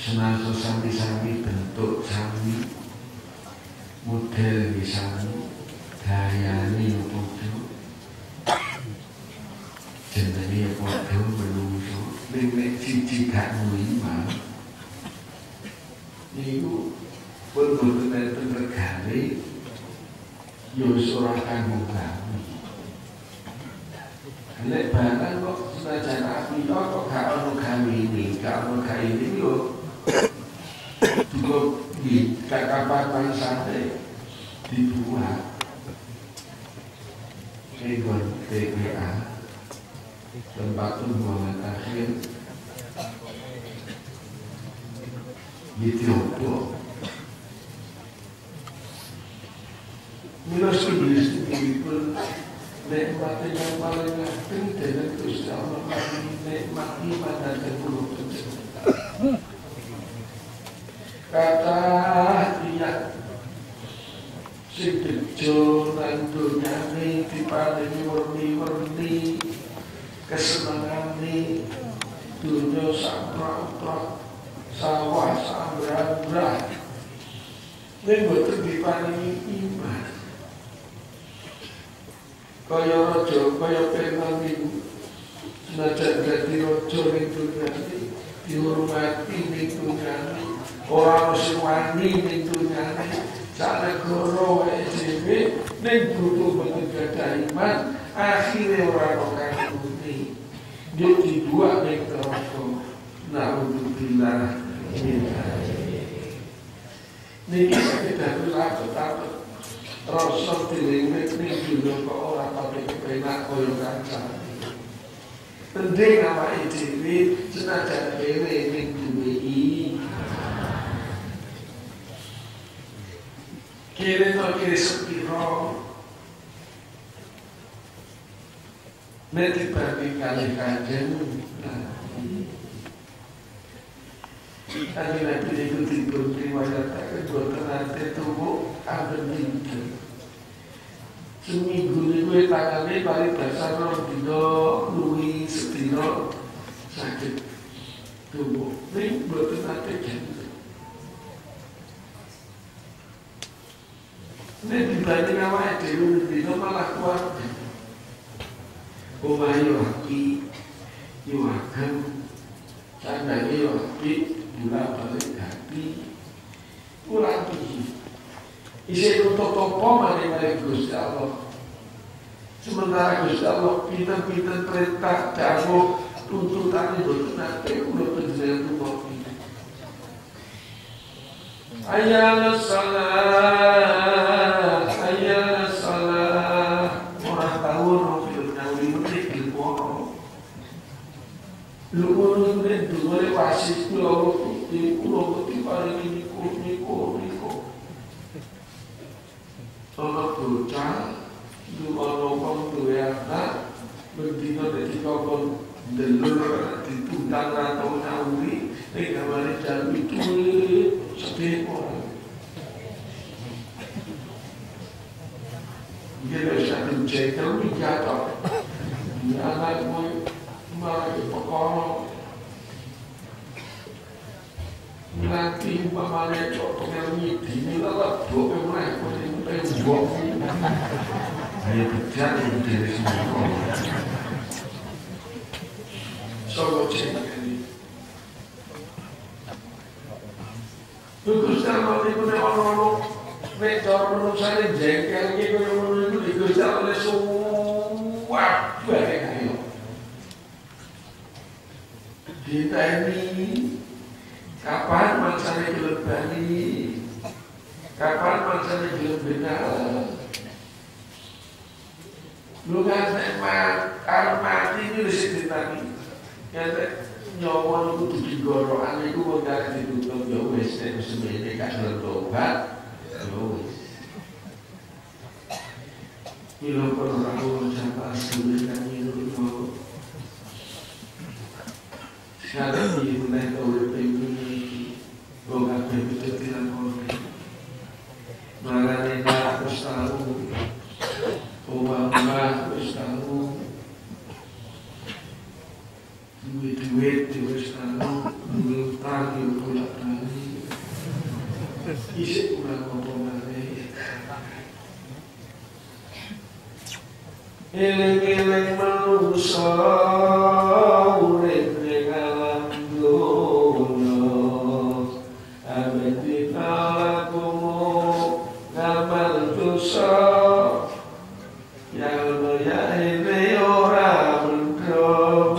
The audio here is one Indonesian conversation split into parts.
Senajan sami-sami bentuk sami, model sami, gayane padha, jenenge padha menungso, ning nek siji gak iman, niku pun boten enten regane, ya wis ora kanggo kami. Nek barang kok senajan api kok gak ono gawene, gak ono gaene lho. Cukup di kapal sate dibuat Egon TPA tempat pembuangan akhir di Tiongkok. Milos iblis itu nikmat yang paling penting dan Gusti Allah nikmat iman dan kebuluhan. Kata dia sing bejo nang dunyane diparingi werni-werni kesenengane dunya sampra-pra sawah sambrah-brah ning boten diparingi iman kaya raja kaya pengen senajan dadi raja ning dunyane dihormati ning dunyane orang sing wani ning dunyane sak negara wae dhewe ning butuh menjaga iman akhire ora ono kangune yo dibuat ning neraka naudzubillah niki sekedar takut rasa dilingit ning dunya kok ora patek kepenak kaya kancane penting awake dhewe senajan dhewe ning duwe kira sepiro nanti bandingkan kajian Nabi Nabi itu tidur riwayatkan buatan nanti tubuh ada minggu seminggu ini tangannya paling dasar dino luwi sedino sakit tubuh ini buatan nanti jantung. Ini dibanding awake dhewe dina malah kuat. Omahe yo apik, yo ageng, sandhange yo apik, bolak-balik ganti. Kurang iki. Isih nuntut apa maring Gusti Allah. Sementara Gusti Allah pinten-pinten perintah dawuh tuntutane boten nate kula panjenengan rumah iki. Ayyana salat Lumun ini dua wasit pulau putih paling ini niko. Kalau bocah Itu ono wong duwe anak bendina dadi kongkon delur ditundang atau nawi nek gamane jalu itu sedih ora. Dia bisa mencekel jatuh. Anak mau malah pokok nanti umpamanya contoh yang ini lah dua mereka yang penjual hanya berjalan dari semua solo cek ini terus kalau itu orang-orang mereka orang saya jengkel gitu itu jalan semua banyak ayo kita ini kapan mangsanya gelap bali, kapan mangsanya gelap benar. Lu kan mati ini disini tadi. Yang nyawa itu digorokan itu mengalir ditutup ya wes nek semene gak tobat ya wes. Ilo pernah aku sampai sulit kan itu sekarang ini mulai oleh pemimpin bukan begitu tidak boleh malah nenek harus tahu mama harus tahu duit harus tahu utang itu pula kali isi ulang ngomong eleng-eleng manusia urip ning alam donya abdi kalakumu ngamal dosa yang ya ini ora bendro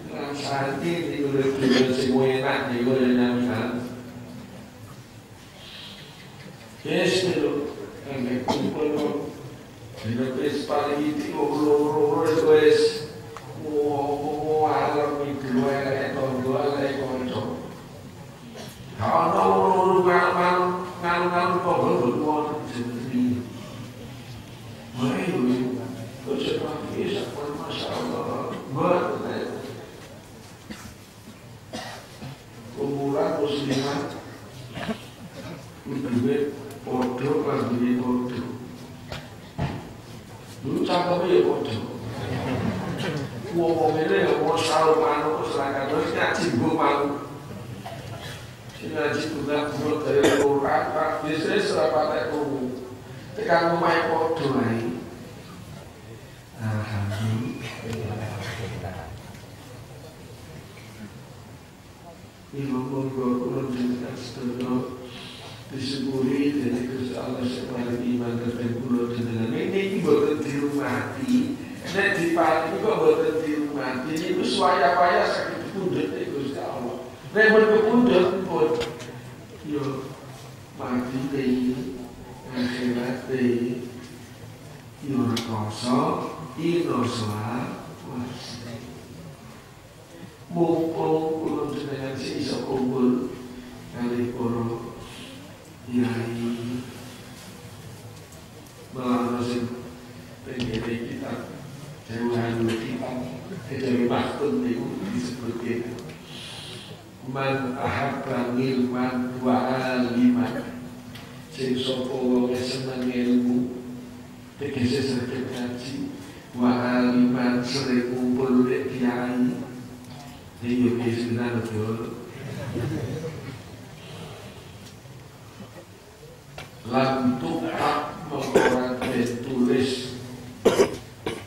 rasane iki urip sing enak iki yo nyaman. Yes, pero ang kumpul dinapis paling itu loro itu es alam itu ada tonggo ada konco. Kalau ngalu kok sendiri. Mari terus bisa masalah buat kumpulan muslimat duit bodoh kan duit bodoh dulu cakapnya ya bodoh ngomong ini ya mau selalu malu serangkan terus ngaji gue malu ngaji juga menurut dari Quran biasanya serapatnya kamu tekan rumahnya bodoh lagi alhamdulillah ini ngomong gue menunjukkan setelah disyukuri dari Gusti Allah sebagai iman dan kula jenengan ini boten dirumati nek diparingi kok boten dirumati niku suwaya-waya sakit pundhut dari Gusti Allah nek boten pundhut pun yo mati deui akhirat deui yo rekoso inosoa wasi mumpung kula jenengan iso kumpul kali para Yai melalui penggiri kita jauhan kita dari maktun itu disebutkan man ahabba ilman wa aliman sing sapa wong seneng ilmu tegese saged ngaji wa aliman sering kumpul nek kiai iki wis betul lam tukak mengorang tulis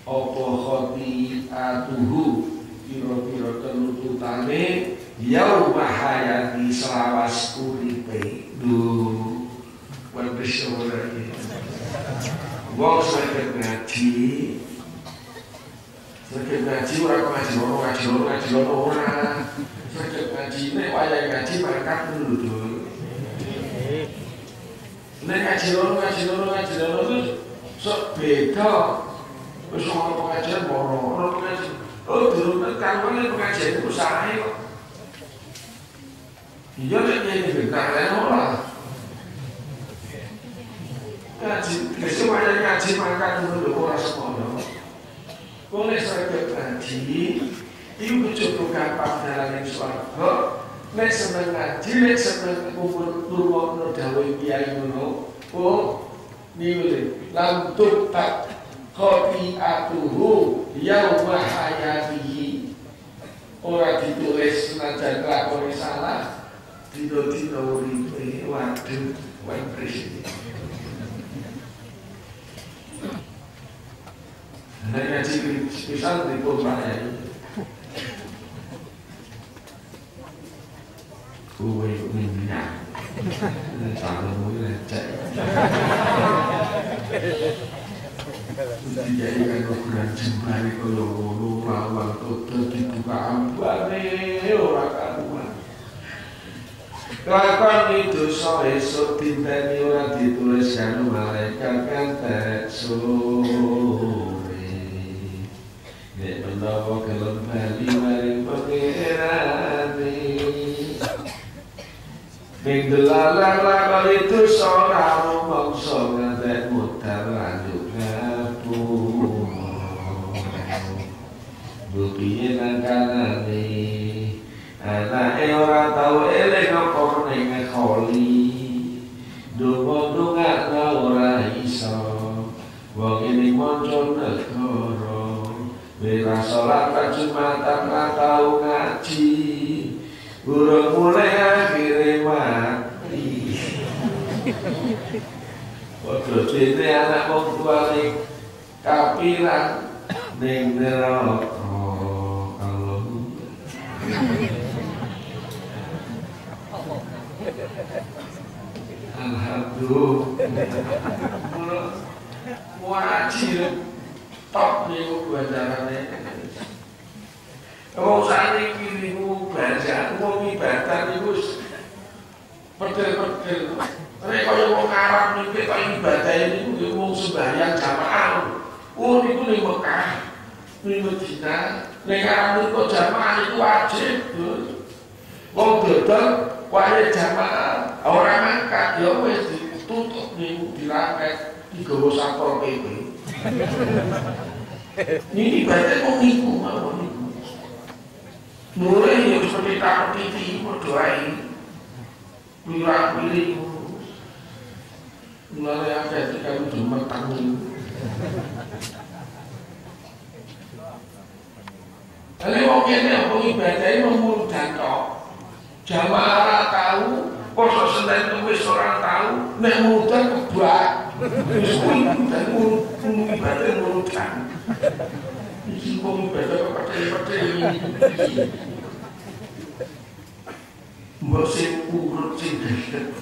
opo khoti atuhu kira-kira tenututane yau mahayati selawas kuripe duh berbesyara ini wong sakit ngaji ngaji orang sakit ngaji ini wayang ngaji mereka dulu tuh nek ngaji loro itu sok beda. Wis ono pengajian ono pengajian. Oh, durung tekan pengajian itu sae kok. Iya nek ngene bentar ora. ngaji makan dulu ora semono. Wong nek saged ngaji, iku cukup gampang dalan ing swarga. Nek seneng ngaji, nek seneng kumpul ngrungokno dawuh kiai ngono, oh niku lam tutak khati'atuhu yauma hayatihi. Ora ditulis senajan lakone salah, dina-dina uripe waduh wae presiden. Hanya spesial di Purbalaya. Kue minyak, kalau mau lecek. Dijadikan ukuran jembari kalau lawang kotor dibuka ambane orang karuan. Lakon itu so esok tinteni orang dituliskan malaikat kantek sore. Nek menawa gelem bali maring pangerane. Ning delalah lakon itu ora mongso ngantek mutar lanjut ngapur. Bukine nang kanane anake ora tau eling apa ning kholi. Donga-donga ora iso. Wong ini maca negara. Wira salat Jumatan ra tau ngaji. Urung mulai akhire mati. Padha dene anak wong tuane kapiran ning neraka. Alhamdulillah. Wajib top niku ganjarane. Wong sakniki niku belajar wong ibadah niku pedel-pedel. Nek kaya wong Arab niki kok ibadah niku wong sembahyang jamaah. Oh niku ning Mekah, ning Madinah, ning Arab niku jamaah niku wajib. Wong dodol wae jamaah, ora mangkat ya wis ditutup niku dirangket digawa satpol PP. Niki ibadah kok niku mawon niku. Mulai yang seperti tak piti berdoai pilih mulai ada ketika itu matang. Kalau mungkin yang ibadah itu memudahkan kok jamaah tahu poso Senin Kamis orang tahu nek mudah kebak dan ibadah memudahkan. Iki kok ibadah pete-pete mbok sing urut sing deket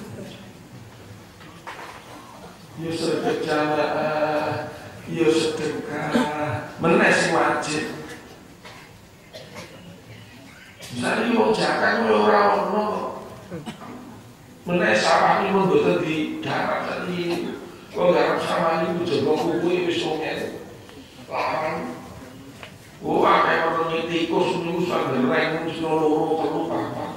ya sedekah ya sedekah meneh sing wajib misalnya wong zakat ora ono meneh sawah iki mboten di darat tadi wong garap sawah iki jaga kuku wis omen larang. Oh, akeh orang tikus niku sandereng wis loro telu papat.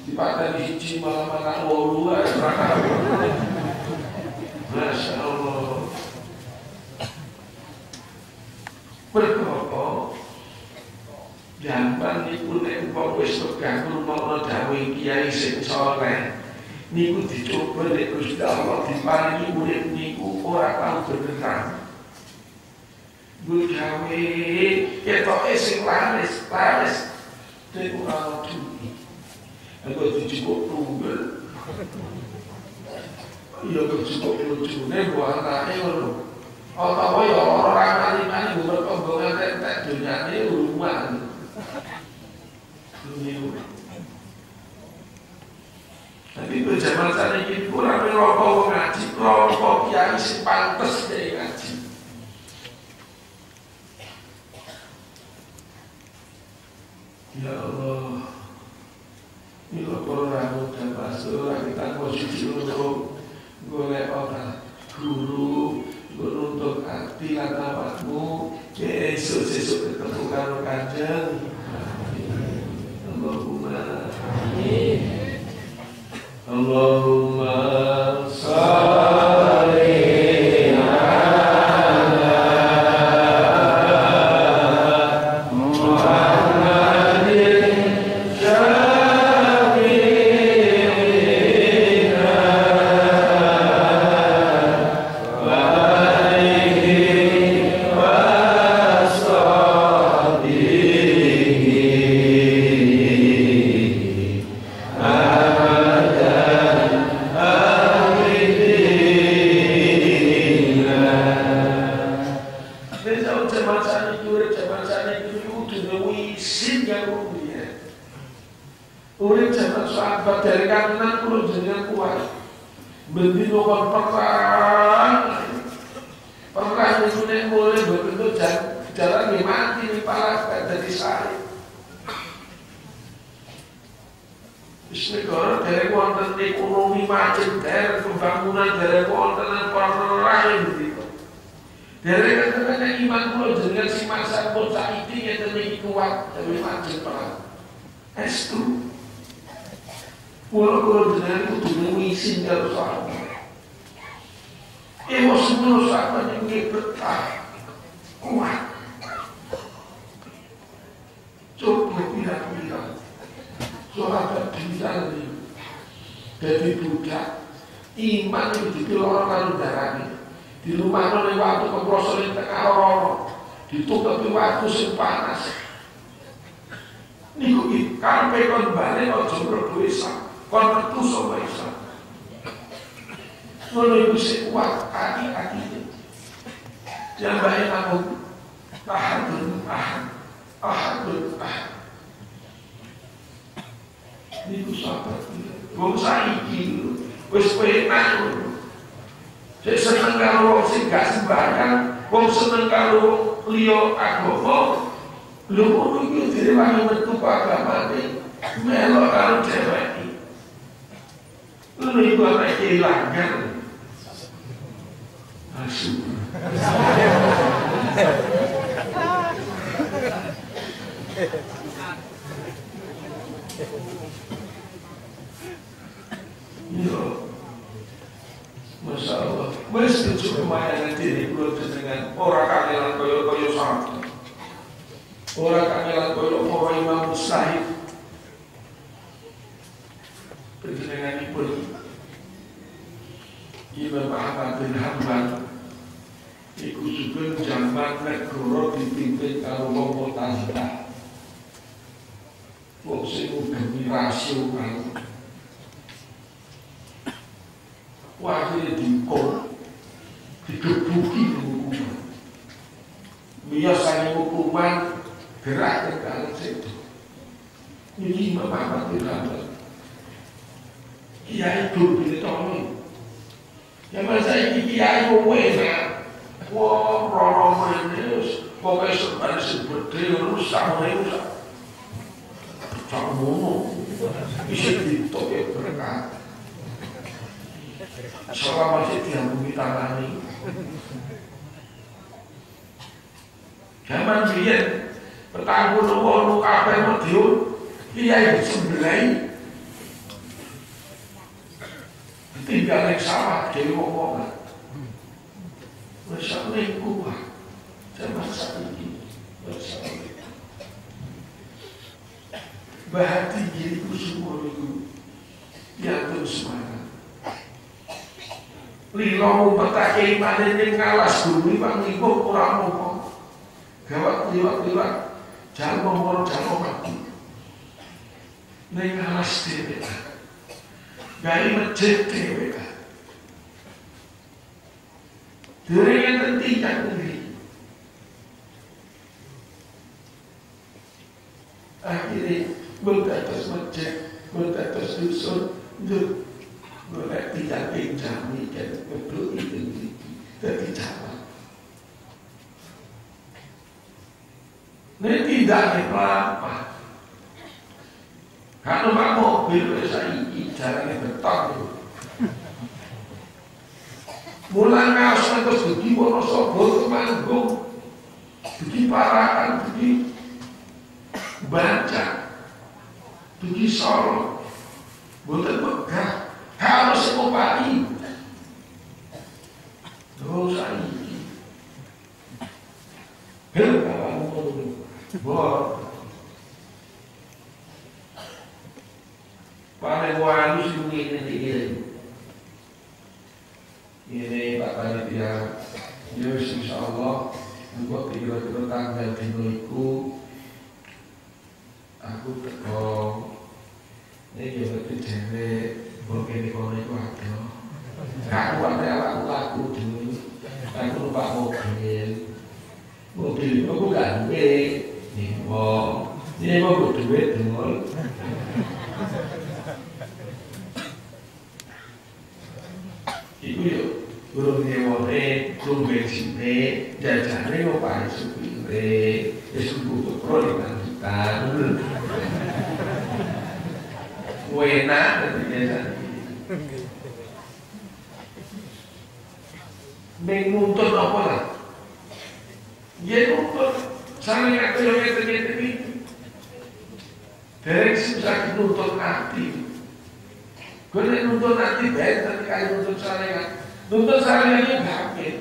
Dipateni siji malah wolu ae. Masyaallah. Perkara gampang niku nek umpama wis tegak ngrungokno dawuh kiai sing saleh niku dicoba nek Gusti Allah diparingi urip niku ora tau bergerak. Gawe ketoke sing laris dek ora duwe. Aku dicukup tunggal. Iya cukup lucune buatane ngono. Apa ya ora mari-mari berkembang entek dunyane rumah. Tapi berjaman saniki kurang ngrokok ngaji, ngrokok kiai sing pantes dhewe ngaji. Ya Allah, mila para ramu dan pastor kita posisi untuk golek orang guru menuntut hati lan awakmu esuk-esuk ketemu karo Kanjeng. Allahumma amin. Allahumma sholli ala Urip zaman sahabat dari kanan kulo jenengan kuat. Bendino kon perang itu nek mulai berbentuk jalan mati di pala dari saya. Negara dari wonten ekonomi macam dari pembangunan dari wonten perang begitu. Dari kata-kata iman kulo jenengan si masa bocah ini yang terlebih kuat dari macam perang. Estu. Kulo jenengan itu mengisin kalau soal. Emosi kulo sahabat yang betah kuat. Coba bilang sahabat bilang jadi budak iman itu dipilih orang lalu darahnya di rumah oleh waktu keprosok yang tengah orang ditutupi waktu yang panas niku karpe kon balik ojo berdosa kon metu sama Islam ngono iku sing kuat hati-hati jambahe namun ahadun niku sahabat wong saiki wis penak sing seneng karo wong sing gak sembahyang wong seneng karo liya agama lho ngono iki direwangi metu agamane melok karo dhewek lho iku ana kehilangan asyik yo, masya Allah. Wes itu kemayangan diri kulo dengan orang kangelan koyo sama. Orang kangelan koyo para Imam Mustahid. Penjenenganipun Imam Ahmad bin Hanbal. Iku juga zaman negara dipimpin karo wong Mu'tazilah. Wong sing ngugemi rasional. Wahai diukur, digebuki hukuman. Biasanya hukuman gerak ke dalam situ. Ini Imam Ahmad bin Hanbal. Kiai itu ditolong. Ya masa ini kiai wena, wah rono menes, pokoknya sebenarnya sebetulnya rusak. Camono, isi ditolong berkat. Selama masih diambungi tangani. Zaman biyen petang kulo kabeh Madiun kiai disembelai. Tinggal ning sawah dhewe wong-wong. Wis nek kuwi zaman saiki wis bahati diriku semua itu diatur semangat. Lilo petake imane ning ngalas bumi Pak Niku ora apa. Gawat liwat jalmo mati. Ning ngalas dhewe. Gawe masjid dhewe. Dereng enten tindak niki. Akhirnya berdatas masjid, berdatas dusun, boleh tidak pinjami dan betul itu dari jalan. Ini tidak apa. Kalau pak mobil saya jalannya beton. Mulai ngawas terus pergi Wonosobo Temanggung, pergi Parakan, pergi Banjar, pergi Solo, bukan megah. Harus sekopari dosa ini kawan bor paling wali ini Pak Panitia Yus insyaallah buat kira-kira tanggal dinoiku aku teko ini berarti cewek mungkin di kono itu ada. Aku ada laku dulu. Aku lupa mobil aku ganti. Ini mau duit dulu. Guru nyewone, guru bensine, jajane opahe supire, suku pro 5 juta. Enak dadi biasa. Ning nuntut apa lah? Ya nuntut sampe kilometer iki. Derek susah nuntut hati. Gue nuntut hati baik tapi kayak nuntut saringan. Nuntut saringan itu gampang.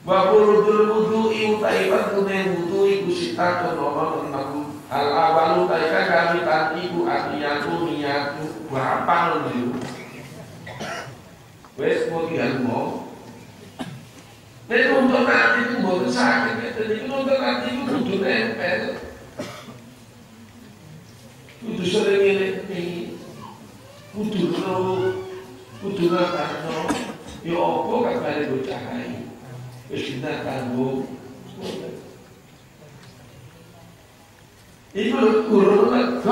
Bahwa wudu iutaiban kuning wudu iku sita tonono tentang hal awalu taika kami iku artiyatu niyatu berapa lu? Wes mau tinggal mau. Nek nuntut hati itu bukan sakit, jadi nuntut hati itu kudu nempel. Kudu sering ini, kudu rapano. Yo opo kabare bocah ae. Wis kita kanggo. Iku guru kan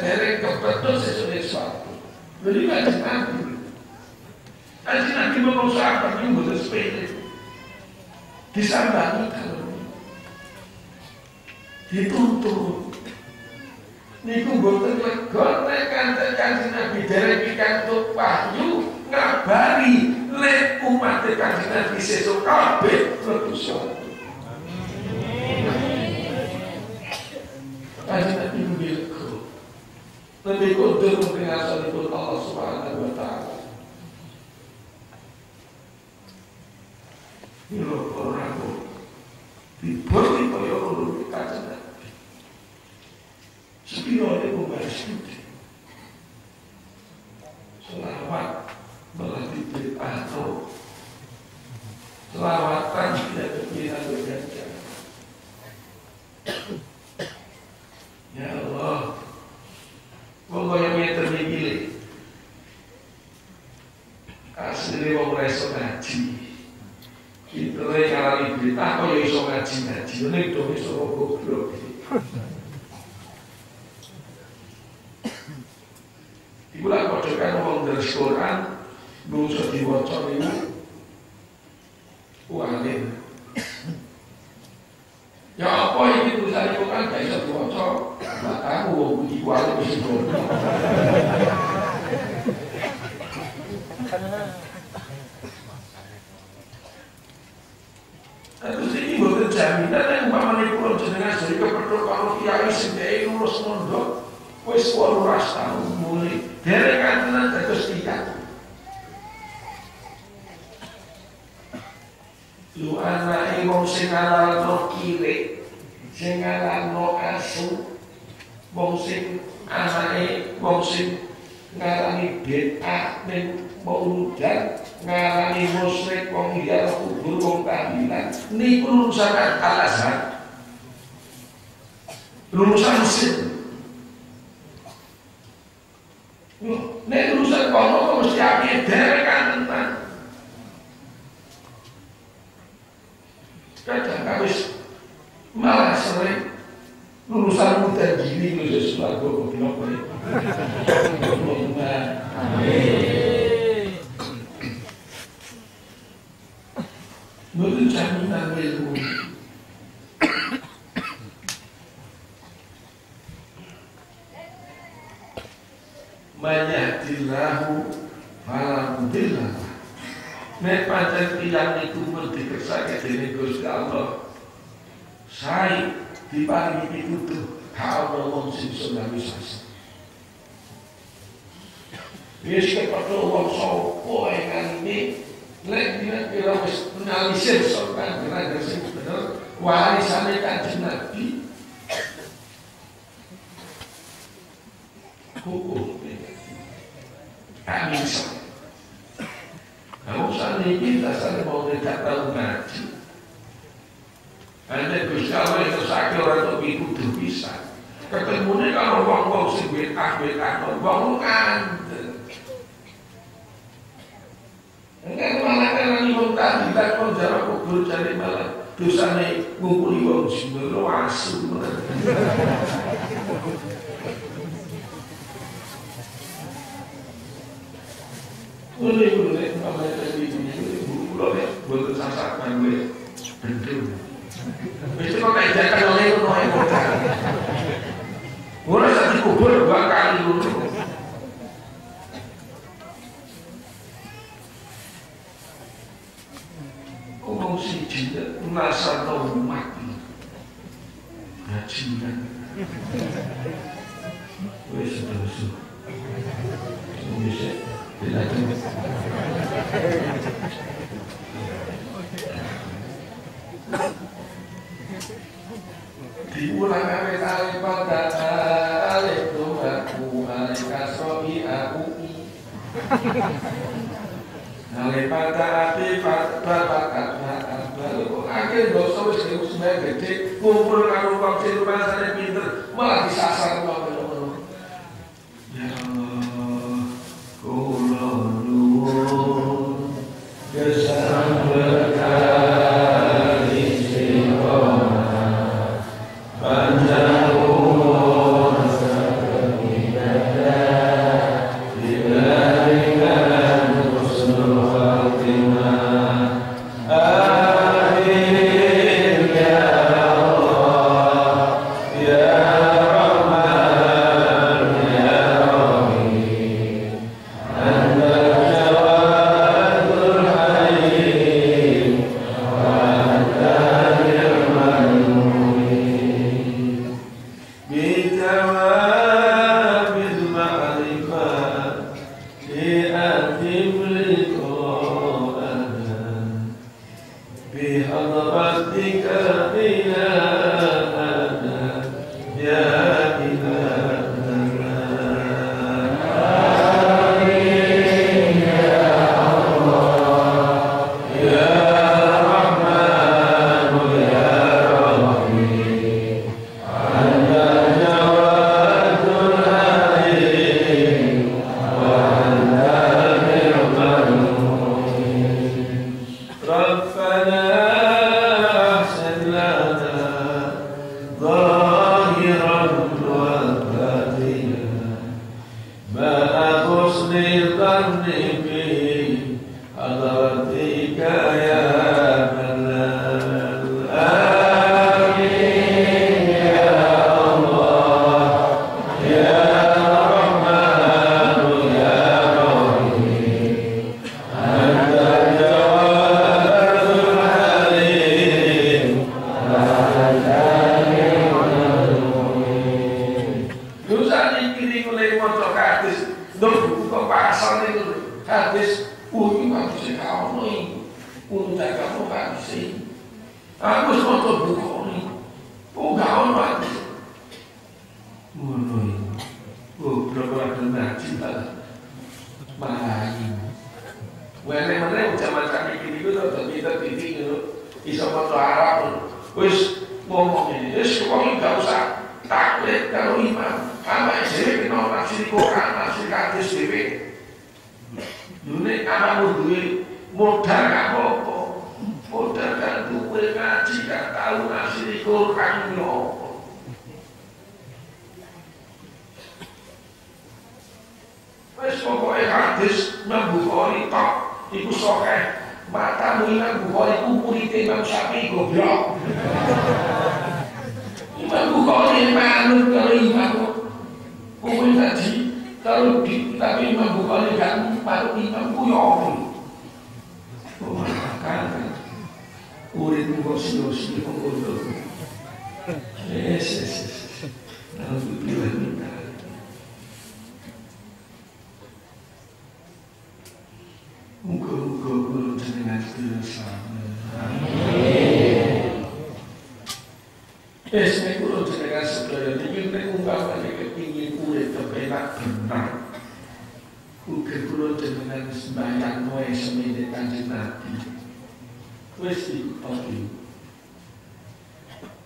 derek kebetul sesuai suatu. Jadi kaji nanti mau apa yang boleh sepele. Disambangi kalau dituntut. Niku boten legon nek kanjeng Nabi derek pikantuk wahyu ngabari lek umat kanjeng Nabi sesuk kabeh mlebu swarga. Kanjeng Nabi bilku. Lebih kudur mendengarkan Allah Subhanahu wa taala. Bila orang diberi kaya ulun kanjeng Nabi. Sepiro ini membalas budi. Selawat melalui bid'ah. Selawatan tidak berkira bergantian. Ya Allah, wong kaya meter iki asline wong ora iso ngaji. Pintere ngarani bid'ah kaya iso ngaji. Nek do iso goblok. Ikulah kocokan orang dari Quran bisa diwaca ini walim. Ya apa ini tulisan Quran gak bisa diwaca. Matamu wong budi walim mesti bodoh. Terus ini bukan jaminan yang umpamanya pulau jenengan jadi keperluan kalau kiai sendiri lulus mondok wis 18 tahun mulai derek kantenan terus tidak. Lu anake wong sing ngalalno kire, sing ngalalno asu, wong sing anake wong sing ngarani bid'ah ning mauludan, ngarani musyrik wong liya kubur wong tahlilan. Niku lulusan Al-Azhar. Lulusan Mesir. Nek lulusan kono kok mesti api derek kantenan. Kadang habis malah sering lulusan muda gini lulus swarga kok amin. Mboten jaminan ilmu. Mayahdillahu fala mudilla. Nek pancen tiyang niku mesti kersake dening Gusti Allah. Sae diparingi pitutuh kalau wong sing sunamisasi. Wis kepada wong sapa ingkang ini lek kira wis analisis sokan kira sing bener warisane Kanjeng Nabi. Hukum kami bisa. Kamu saat ini dasarnya mau tidak tahu ngaji. Anda Gusti Allah itu sakit orang itu kudu bisa. Ketemunya kalau wong sing bid'ah wong ngandel. Enggak malah kan wong tahlilan wong jarak kubur cari malah dosane ngumpuli wong sing asu. Boleh, namanya tadi ini pulau ya, buat sasar bangun bentuk. Mesti kau tak jaga oleh itu noy kota. Mulai saat dikubur 2 kali dulu. Kau si cinta masa tahu mati, cinta. Wes terus, bisa tidak terus. Diulang awet alif pada alif doaku alif kasrohi akui alif pada alif babakat akhir dosa wis sebenarnya gede kumpul karo wong sing rumahane pinter malah disasar kok ya Allah kula nuwun kesabaran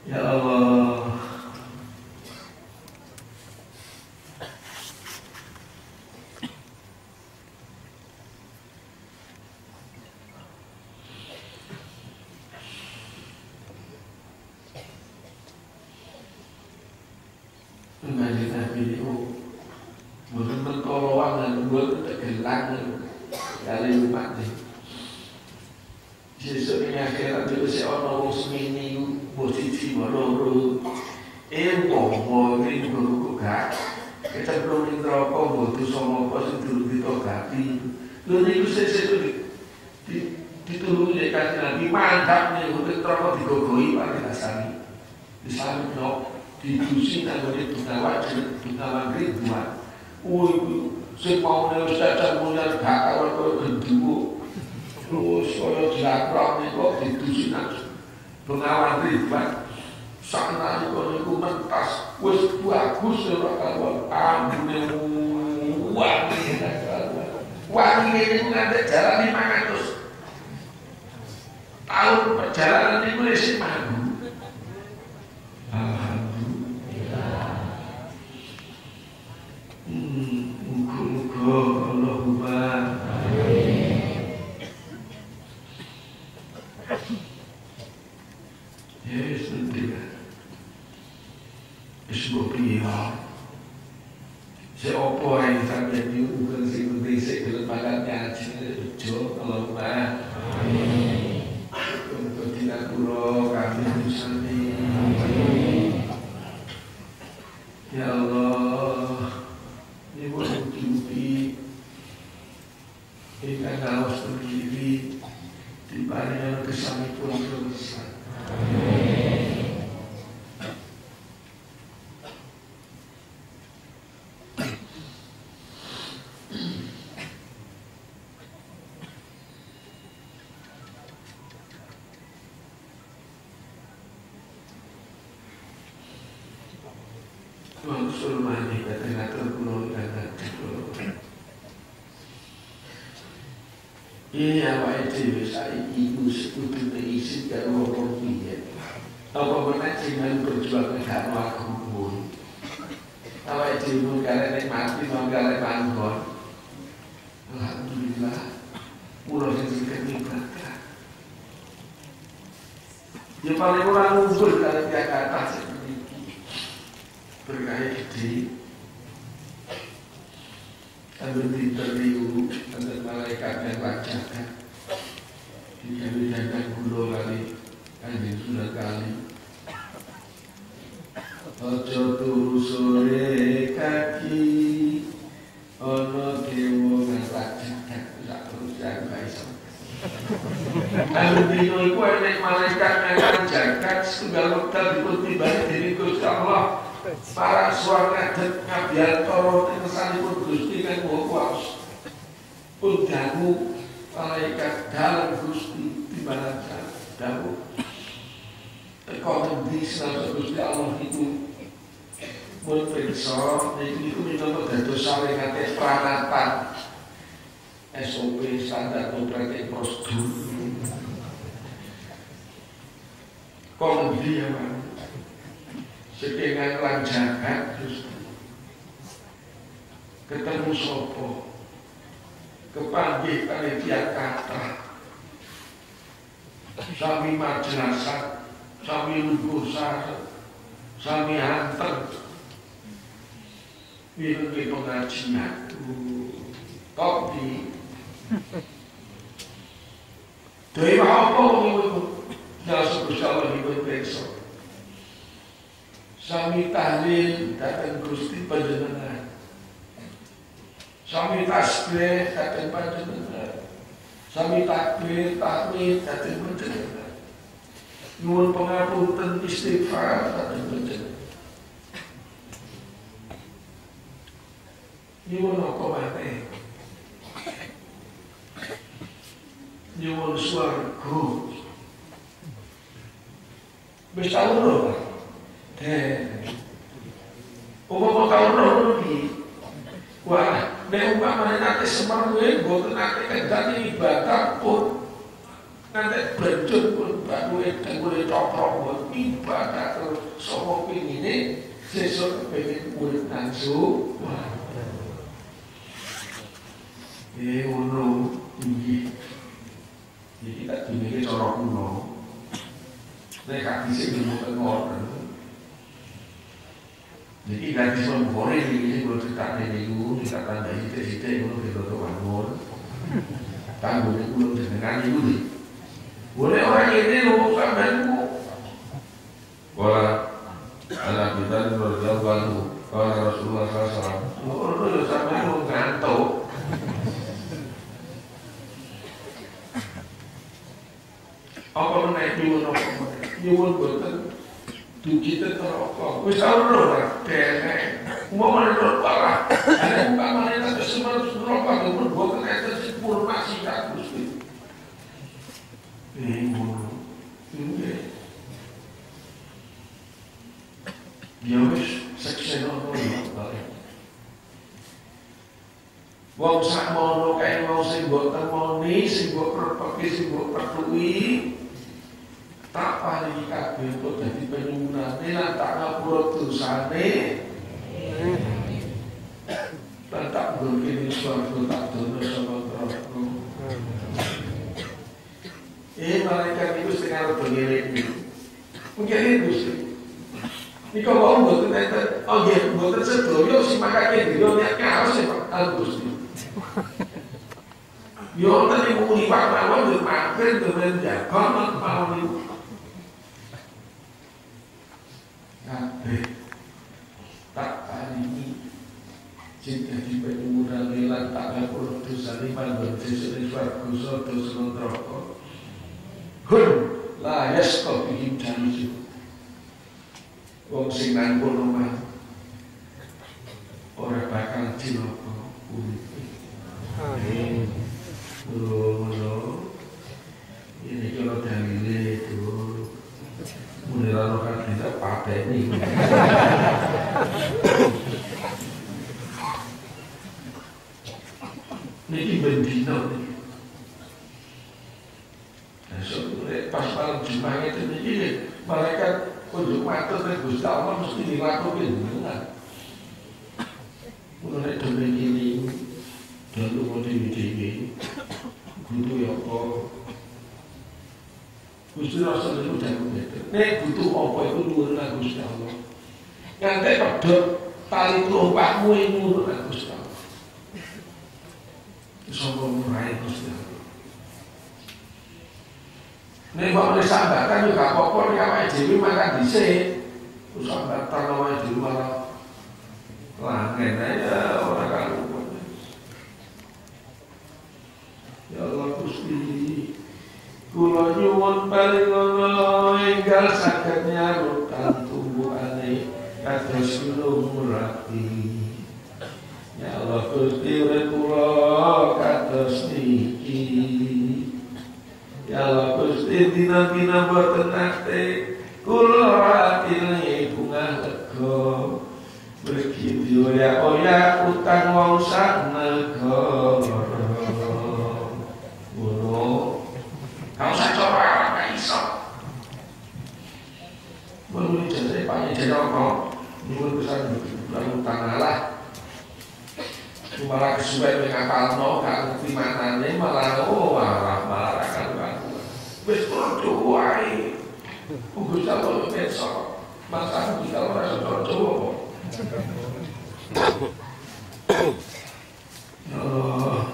Ya Allah, mengaji Nabi itu bukan berkolowang dan buat kegelang kali umat ini. Sesuk ning akhirat itu sik ana wong semini posisi loro. Umpama ning guru gak kecemplung ning neraka mbok dosa apa sing durung ditobati. Lho niku sesuk ditulungi Kanjeng Nabi mantap ning neraka digogohi paling asani. Disalibno didusi tanggone Gunawan Ridwan. Sing mau nek Ustaz mulyar gak karo gendhuwo. Terus kaya dilakrok niku didusi nang Gunawan Ridwan. Saknane niku mentas wis bagus ora karo ambune wangi wangi niku nganti jalan 500 tahun perjalanan niku wis mampu. Sulmani kata-kata pulau kata pulau. Ini apa itu? Saya ibu sekutu terisi dari orang dia. Apa benar dengan perjuangan hak aku pun? Apa itu? Mungkin mati, mungkin bangun. Alhamdulillah, pulau yang dikenal. Yang paling orang unggul dari Jakarta seperti berkait di sambil diterliu dengan malaikat yang wajakan dijamin gulo kali kanjeng sudah kali ojo turu sore kaki ono dewa ngawajakan tak terus yang iso sambil dino iku enek malaikat yang wajakan setunggal wekdal dipun diri Gusti Allah. Para suara ngabiar toro kesanipun Gusti kan Maha Kuwasa. Undangu malaikat dalam Gusti di mana dawuh. Teko ngendi sahabat Gusti Allah itu mun pirsa niku minangka dados saringate pranatan SOP standar operating prosedur. Kok ngendi ya Pak? Sedengan lanjangan terus ketemu sopo kepanggih panitia kata sami madrasah sami lugusan sami hanter ini pengajian kopi dari apa ini nasa bersalah ini besok sami tahlil datang Gusti panjenengan. Sami tasbih datang panjenengan. Sami takbir tahmid datang panjenengan. Nyuwun pangapunten istighfar datang panjenengan. Nyuwun apa maneh? Nyuwun swarga. Wis tau ora? Umpama kau roh wah, nek umpamane nate semerwe mboten nate kendani ibadah pun nate blenjur pun bakuwe kanggo coprok ibadah terus sapa pingine sesuk pengen urip nangsu. Ngono iki. Iki tak dineke cara kuno. Nek gak bisa ngoten. Jadi ganti semua ini kalau cerita ini dulu kita tanda itu dulu kita tuh bangun tanggung itu belum dengan itu Boleh orang ini lu sampeanmu. Wala anak kita radhiyallahu anhu Rasulullah SAW. Lu sampean lu ngantuk. Apa menaik nyuwun apa? Nyuwun boten dugi terokok. Wis ora derek. Mau menurut para. Ada bukan mana itu semua rokok itu boten enten sipur masih kagus. Ini dia wis seksenon wong sak mono kae mau sing mbok temoni, sing mbok perpeki, sing mbok perluwi tak paringi kabeh kok dadi penyuwunane lan tak ngapura dosane. Lan tak ngene swarga tak dono sama neraka. Malaikat itu setengah begini. Mungkin itu sih. Ini kalau mau buat itu, oh iya, buat itu sedoyo si makanya dia niatnya harus bagus. Yo tadi mau dipakai mampir dengan jaga mau itu. Kabeh tak paringi cinta di penyuwunan lan tak ngapura dosane panjenengan sesuk swarga dosa neraka. Kun la yasqa bihim jami'u. Wong sing nang kono mah ora bakal cilaka uripe. Amin. Ini kalau dalile itu mulai kan tidak pakai ini. Ini bendino nih. Pas malam Jumat itu ini malaikat untuk matur dan Gusti Allah mesti dilakukan dengan mulai demi ini dan lu mau dewi butuh ya apa Gusti Rasul itu jangan itu nek butuh apa itu nurun Gusti Allah nganti pedot tali kelompakmu itu nurun Gusti Allah sombong murahi Gusti Allah. Nek kok oleh sambatan juga apa-apa nek awake dhewe makan dhisik. Terus sambatan awake dhewe malah langen ae ora kalu. Ya Allah Gusti, kula nyuwun paringono enggal saged nyarutan tumbuhane kados lumurati. Ya Allah Gusti urip kula kados niki. Ya Allah Gusti dina-dina boten nate kula atine bunga lega mriki dioyak-oyak utang wong sak negara ngono kau sak cara ora iso menurut jare Pak Joko nyuwun pesan lan utang Allah malah kesuwen ngapalno gak ngerti maknane malah malah kan wis podo wae. Gusti Allah besok. Masa Gusti Allah ora podo. Oh.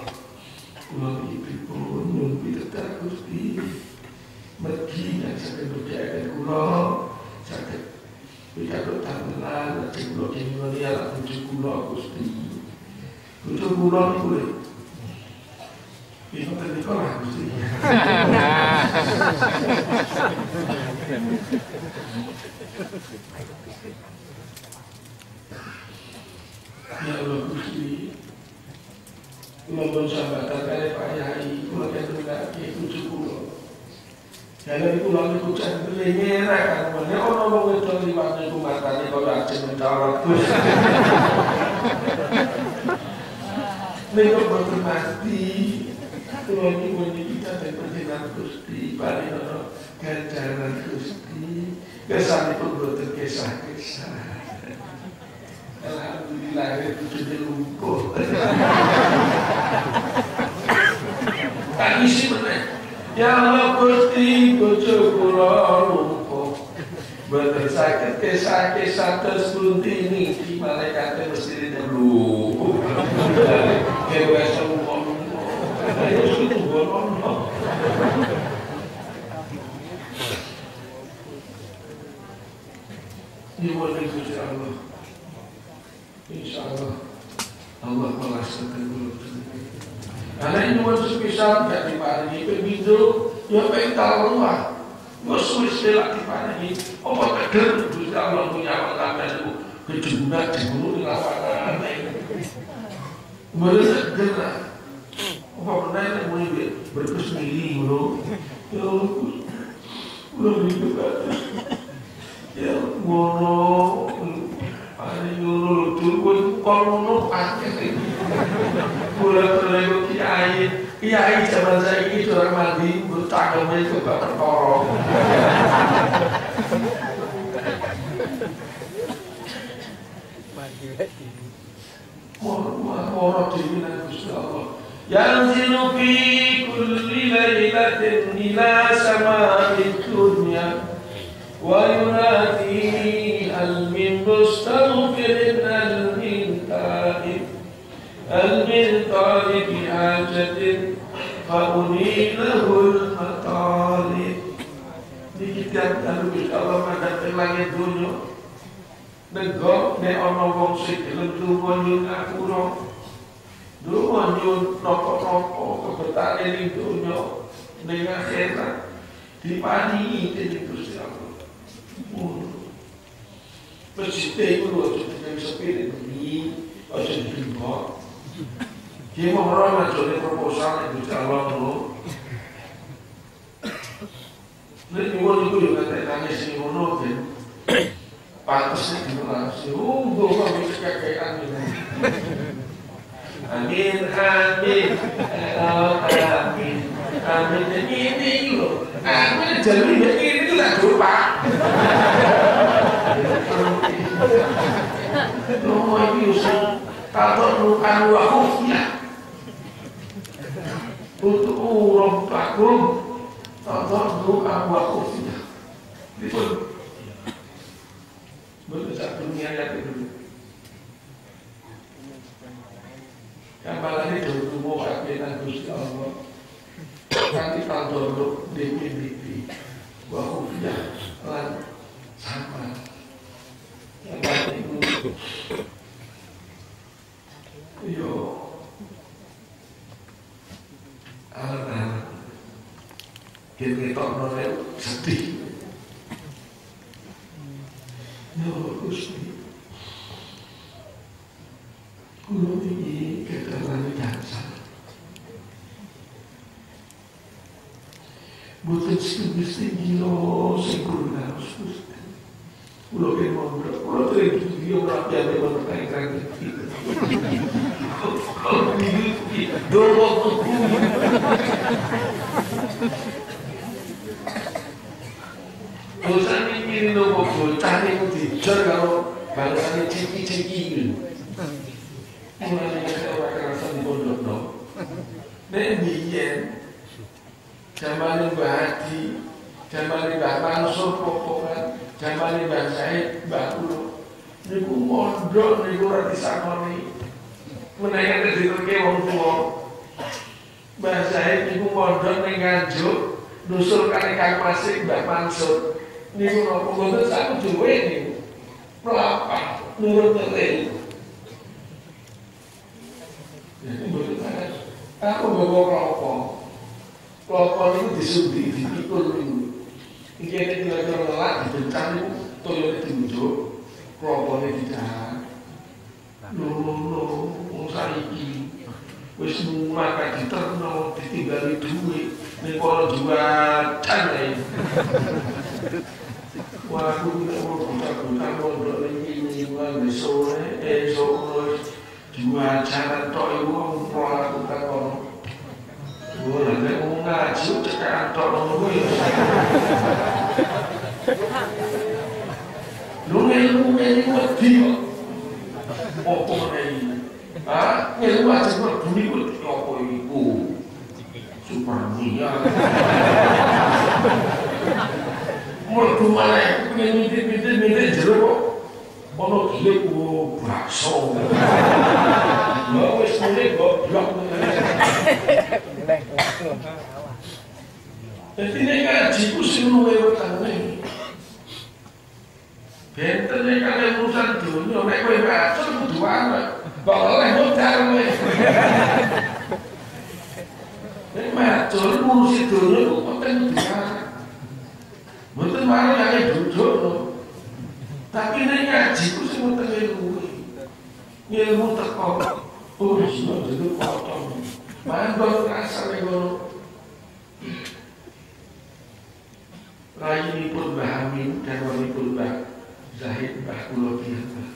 Kulo iki pun nyuwun pitados Gusti. Mergi nek saged berjaya kulo saged pitados tamelan kulo ing mulia puji kulo Gusti. Puji kulo niku itu tadi kalah Gusti. Ya Allah Gusti, kula sambatan kali Pak Yai, kula kendhake puji kula. Dalam kula niku jan ngera kan, nek ana wong wedok liwat niku matane kok ajeng mencolot. Niku boten mati. Kula nyuwun kita dan panjenengan Gusti paringono ganjaran Gusti kesanipun boten kesah-kesah. Alhamdulillah itu lumpuh. Tak isi meneh. Ya Allah Gusti bojo kula lumpuh. Boten saged kesah-kesah terus pundi niki malaikate mesti dulu. Kewe semua. Ayo itu bono. Karena ini waktu spesial gak diparingi pemindo, ya pengen tahu lah. Wes lak diparingi, apa keder Gusti Allah punya pengalaman itu kejungan di gunung lapangan. Mereka keder. Apa pernah yang mulai berkesmili bro? Ya belum hidup ada. Ya ngono, ada ngono turun kalau pakai. Mulai kiai zaman saya ini orang mandi bertanggung itu gak tertolong. Moro dirinya Gusti Allah. Yanzilu fi kulli lailatin ila sama'id dunya wa yunadi al-min mustaghfirin al-min ta'ib al-min ta'ib bihajatin fa'unilahul matalib. Dikitkan Gusti Allah madhab langit dunya nego nek ana wong sing gelem lunga nyuwun ngapura lunga nyuwun napa-napa kebetane ning donya ning akhirat diparingi dening Gusti Allah. Mesti iku lho jeneng sepire iki aja diimbang. Ki mau ora majone proposal ning Gusti Allah lho. Nek nyuwun iku yo katane sing ngono ben pantas nih gimana sih? Gue kami kekayaan ini. Amin, amin, amin, amin. Ini loh, amin. Jadi ini lah lupa. Lo ini usah kalau bukan wakufnya untuk urung takut, kalau bukan wakufnya itu. Berusaha dunia yang dulu. Gambaran itu dulu wakilan Gusti Allah. Nanti kalau dulu DPDP, wahufnya lan sama. Gambaran itu, yo, anak-anak, kita nolak sedih. Ya Gusti, kulo ini keterlaluan dasar. Bukan Gusti gila sempurna Gusti. Kulo yang mondok, kulo terus dia orang yang berkaitan kita. Kalau ini dorong tuh. Bosan ini nopo bocah itu dijar kalau balasannya ceki-ceki itu. Mulai orang kerasan di pondok no. Nek biyen zaman Mbah Haji, zaman Mbah Mansur pokokan, zaman Mbah Said, Mbah Kulo. Niku mondok niku ora disakoni. Menawa diterke wong tuwa. Mbah Said niku mondok ning Nganjuk, nusul kali Kang Masih Mbah Mansur. Niku nopo mboten sak duwe niku. Melapak nurut terus. Jadi mboten ada. Aku bawa rokok. Rokok niku disundi dipikul niku. Iki nek kira-kira lelak dibencang niku toyone diunjuk, rokokne ditahan. Lho, wong saiki wis makan diterno ditinggali duit ning para jualan ae. Wah, aku tidak mau buka-buka mondok ini sore, esok jual jalan tok ibu mau lakukan kono. Boleh nggak mau ngaji tekan tok nunggu ya. Lu ilmu wedi kok. Opo ini? Ah, ilmu aja kok bumi kok opo iku. Super dia. Merdu malah pengen minta jeruk kok ono gile ku bakso lho wis mulai goblok dadi nek ngaji ku sing luwe wetane benten nek kalian urusan dunia nek kowe bakso kudu ana kok oleh modal kowe. Nek macul ngurusi donya kok penting banget. Mboten marang nek duduk. Tapi nek ngaji ku sing mboten ilmu. Ilmu teko. Oh, sing duduk potong. Mandor rasane ngono. Rayinipun Mbah Amin garwanipun Mbah Zahid Mbah kula piyambak.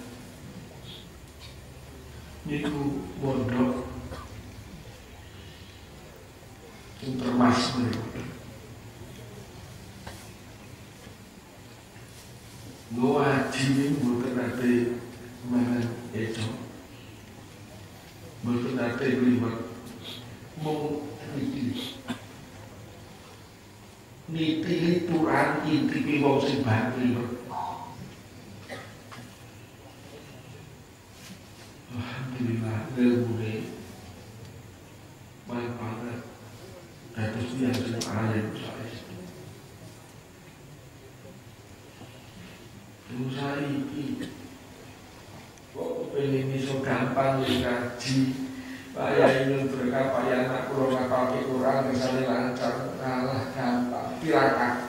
Niku mondok sing termas menika. Ngaji mboten nate mangan eco. Mboten nate liwat mung niti turan inti wong sing bangri. Alhamdulillah ilmune manfaat dados tiyang sing alim saestu. Saiki kok pengen iso gampang ngaji. Saya ingin berkah payah anak kula ngapalke Quran misalnya lancar kalah gampang tirakat.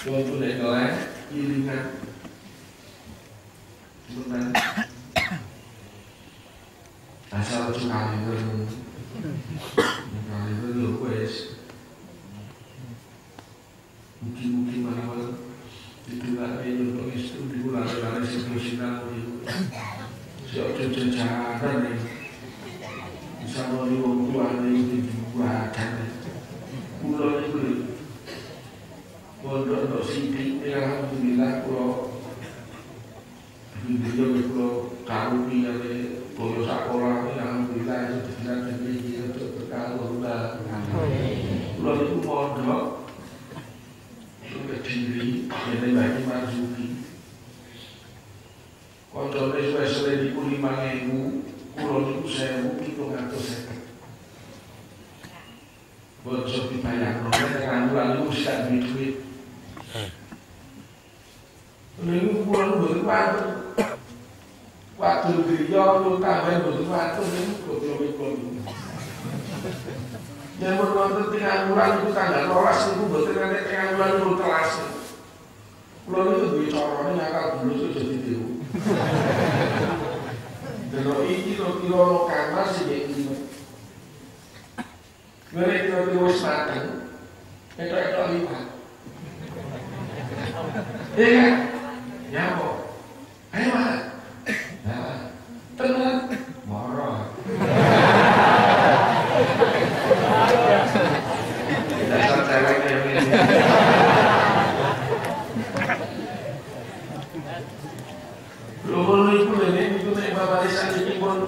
Wong nek ngeleh ilingan. Benar. Asal cukane terus. Cukane terus wis. Mungkin malah itulah yang itu diulang-ulang sinau itu. Siapa jajaran ini bisa mori wong tuane itu dibuatan. Pulau itu pondok untuk sidik alhamdulillah pulau video pulau karuni yang boyo sekolah alhamdulillah itu tidak jadi untuk berkalo pulau itu pondok untuk diri yang bagi Marzuki. Kontone suwe-suwe niku 5.000, kula niku 1.750. Bojo dibayarno nek anulan niku sak duit. Niku kula mboten wonten. Waktu griya kula tambah mboten wonten niku goblok-goblok. Yen wonten tengah bulan niku tanggal 12 niku mboten nek tengah bulan niku telas. Kula niku duwe carane nyakal bulus aja ditiru. Delok iki kira-kira kamar sing iki. Nek kira-kira wis mateng, etok-etok liwat. Iya, ya kok. Ayo Mas. Nah, tenan moro. Dasar cewek kayak gini. Lho iku lene niku nek baparisan iki pun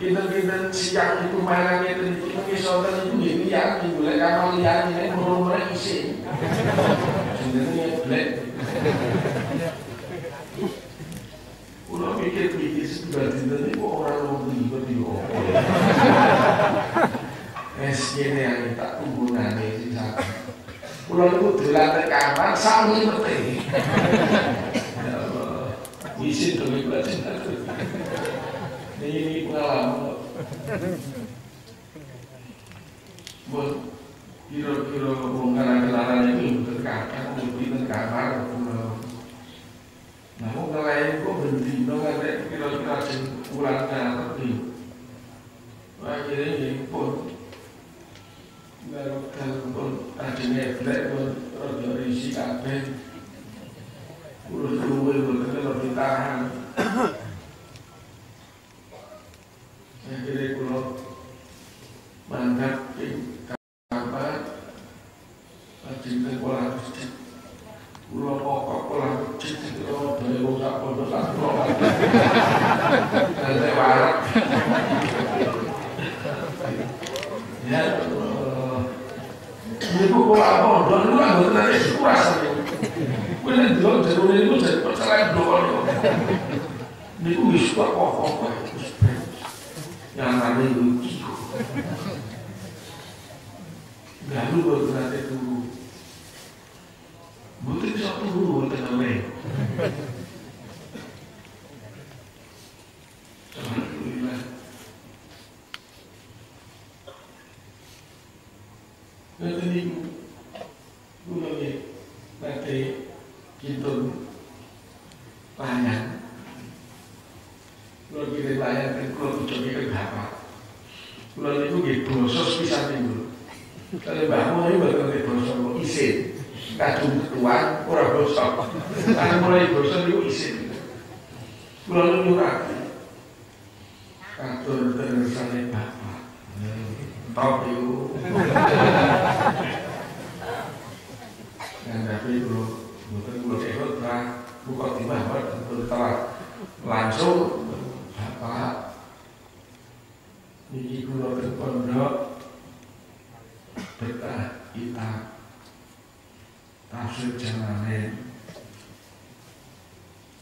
pinten-pinten siang iku mangan ngeten iki iso ten iku nggih liyan golek kamar liyan nek murmure isih. Jenenge blek. Kulo pikir-pikir sebentar dinten iku ora ono ribet yo. Es kene yang tak tunggunane sing sak. Kulo niku dolan nek kamar sak limete. Isin demi pelajaran. Ini pengalaman. Buat kira-kira bongkaran-bongkaran itu terkadang lebih terkamar. Nah, mau ngelain kok berhenti, nggak ada kira-kira ulangnya lebih. Akhirnya ini pun nggak pun ada ngeblek pun rodo isi kabel. Urus duwe betul lebih tahan. Akhirnya kalau mantap di kamar, cinta pola masjid, pulau pokok pola masjid itu dari bosak bosak pulau dan lewat. Ya, ini pola pondok itu lah betul ada kurasa. Kuwi delok jero niku jadi percaya blok. Niku wis kok kok nyamane iki. Lalu berarti turu. Mboten iso turu wonten ame. Nanti niku kula nggih badhe kintun layan. Kula kirim layan kan kula tujuke ke bapak. Kula niku nggih basa pisan niku. Kalau mbahmu iki bakal basa isin. Kadung ketuaan ora basa. Kan mulai basa niku isin. Kula nyurati. Katur tersane bapak. Top itu. Yang tapi belum ikut lah, buka tiba telah langsung bapak ini kulo berpondok betah kita tafsir Jalalain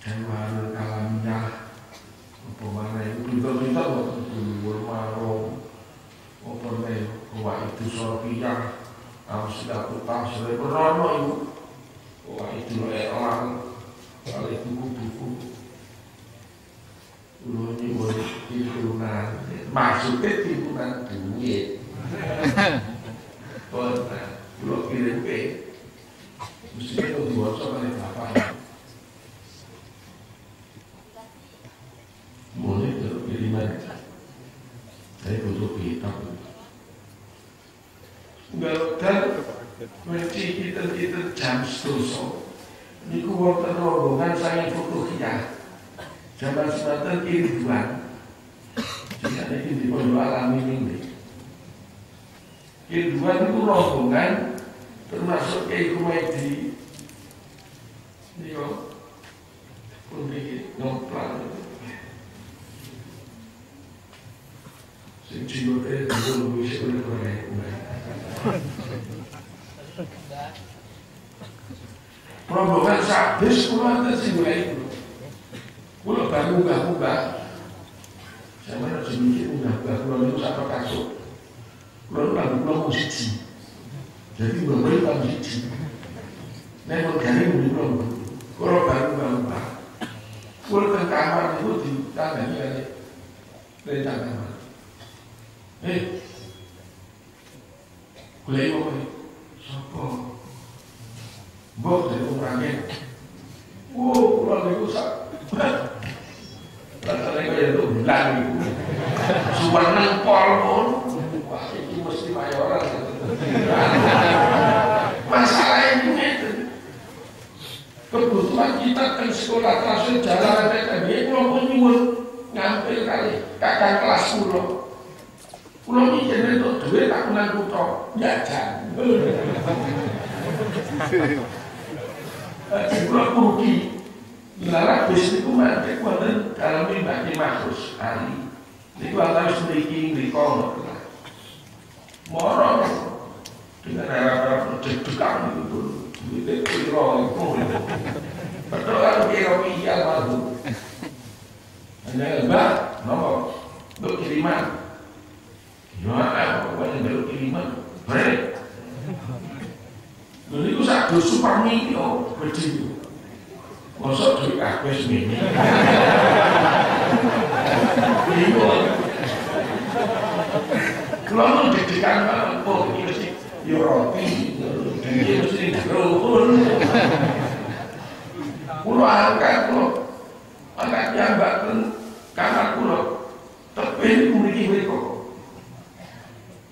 Jawahirul Kalamiyah apa mana itu pintar-pintar waktu dulu warung apa nih wah itu Sofiyah sudah utang sudah berono itu wah itu orang kalau itu buku ini boleh timbunan maksudnya timbunan duit kalau kirim ke mestinya itu bocor oleh bapak boleh terus kiriman saya butuh kitab Galaudan menci kita jam sedoso niku wonten rombongan saking Futuhiyah zaman semanten Kiriduan jika ini di Pondok Alami ini Kiriduan itu rombongan termasuk Kiai Kumaidi niku pun iki ngomplang sing jiwote dulu wis oleh rombongan sabis kula sing mulai itu. Kula baru munggah-munggah. Sampeyan aja mikir munggah-munggah kula niku sak kasut. Kula lagu siji. Jadi mbok lagu siji. Nek mergane kula baru munggah. Kula teng kamar niku ditandani kali perintah kamar. Kulai apa ni? Siapa? Mbok dari orangnya. Pulang itu sak. Rasanya kaya itu bulan itu. Suwarnang pol pun. Wah ini mesti mayoran. Masalah ini itu. Kebutuhan kita kan sekolah tafsir Jalalain tadi. Pulau pun nyuwun ngambil kali kakak kelas 10. Kulo iki jenenge tok duwe tak nang kutho jajan. Kulo pergi lara bis niku mandek wonten daleme Mbak Mahfuz Ali. Niku antawis mriki mriko moro dengan arah jedukang niku duwite piro iku. Padahal karo kira iya baru. Ana Mbak, nopo? Nduk kiriman. Ya, pokoknya baru kiriman, break. Lalu itu satu super mio, begitu. Masuk duit habis ini. Kalau mau didikan malam, oh ini mesti roti, ini mesti gerobol. Pulau angkat, angkat jambak kamar pulau, tapi memiliki mereka.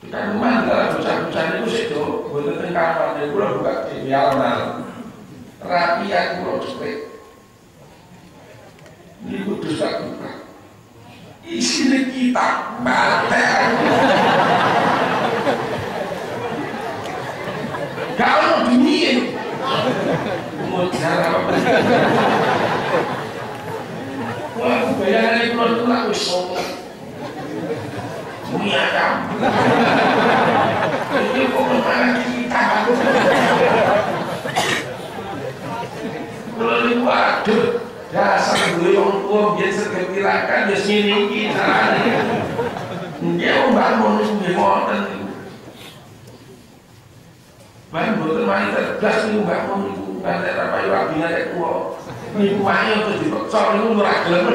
Kita rumah adalah bocah-bocah itu situ, boleh tengkar pada pulau buka di alun-alun, rapian pulau cepet. Ini kudu tak buka. Isinya kita batek. Kalau dunia, mau cara apa? Wah, bayangan pulau itu lah usah. Dunia kamu. Ini kok kemana kita? Kalau ini waduh, dasar gue yang tua biasa kepirakan ya sini kita. Dia membangun ini modern. Bangun teman cerdas ini membangun itu bukan daerah payu abinya dari tua. Ini kuahnya untuk dipecor itu murah gelap.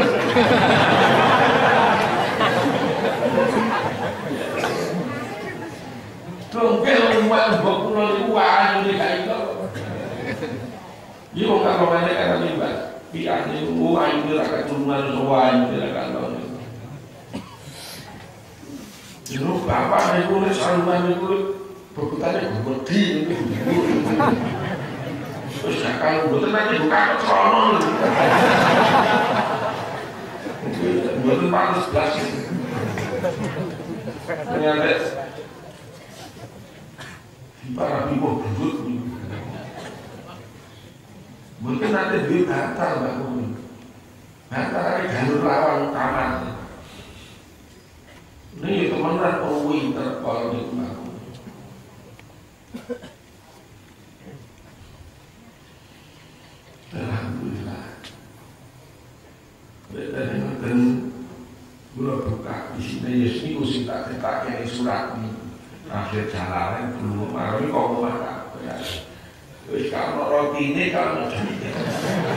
Dongkel umat mbok kula niku ayu nek gak iso. Iki wong karo meneh karo mbak. Piye niku ayu ora keturunan sowan ora kanton. Yo bapak niku nek saluran niku bebutane gede niku. Wis kalau mboten nanti buka krono lho. Mboten pantes blas. Ternyata para ibu duduk mungkin nanti duit bantal mbak Bumi bantal ada jalur lawan kamar ini teman-teman Interpol di mbak Bumi alhamdulillah dari nonton gula buka di sini yesni usik tak kena surat ini akhir jalan belum mari kok makan ya wis kalau roti ini kalau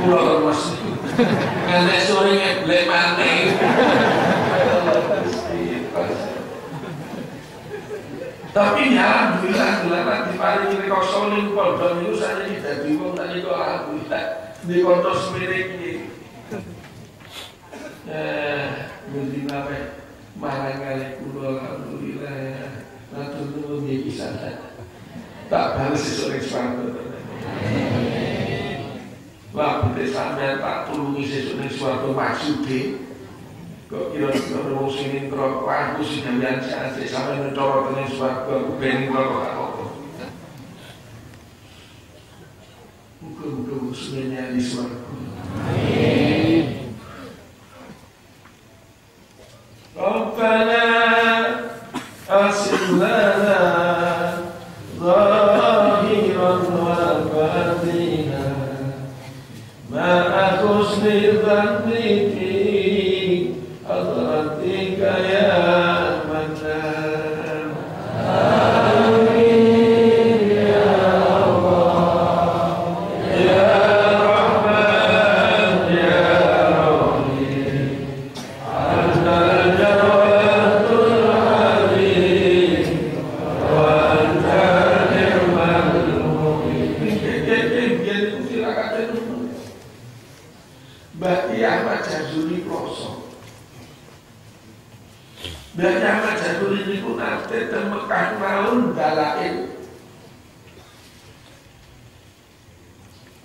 pulau lemes nek sore ngeblek maneh tapi ya alhamdulillah gelaran diparingi rekoso ning Polda niku sakniki dadi wong tadi kok alhamdulillah di kontos milik iki mesti nawe marang kali kula alhamdulillah ya Matur nuwun nggih pisan. Tak balas sesuk ing swarga. Wah, bete sampeyan tak tulungi sesuk ning swarga maksude. Kok kira-kira wong sing ning neraka aku sing sampeyan sing sampeyan cara ning swarga aku ben neraka gak apa. Muga-muga semuanya di swarga. Amin. Rabbana Aslana zahiran wa batina ma'a husni dhanni hadratika ya Mannan. Amin ya Allah ya Rahman ya Rahim Anta jawatul halim wa anta ni'mal mu'min. Mbak Ahmad Jazuli kloso. Mbak Ahmad Jazuli niku nate teng Mekah maun dalail.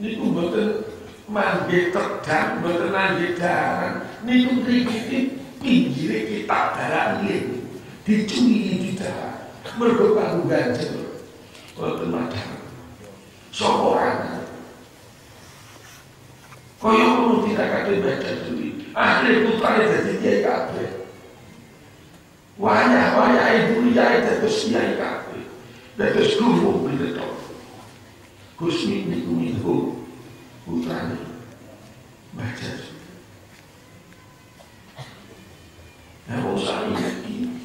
Niku mboten mangke terdang, mboten mangke daran. Niku mriki pinggire kitab dalail dicuwi di dalan. Mergo kanggo ganjel. Mboten madhang. Sapa ora? Kaya ngono tidak kate baca duwi. Akhire putrane dadi kiai kabeh. Wayah ibu yai dados kiai kabeh. Dados guru pinter. Gusmi niku niku putrane baca. Nah, usah iki.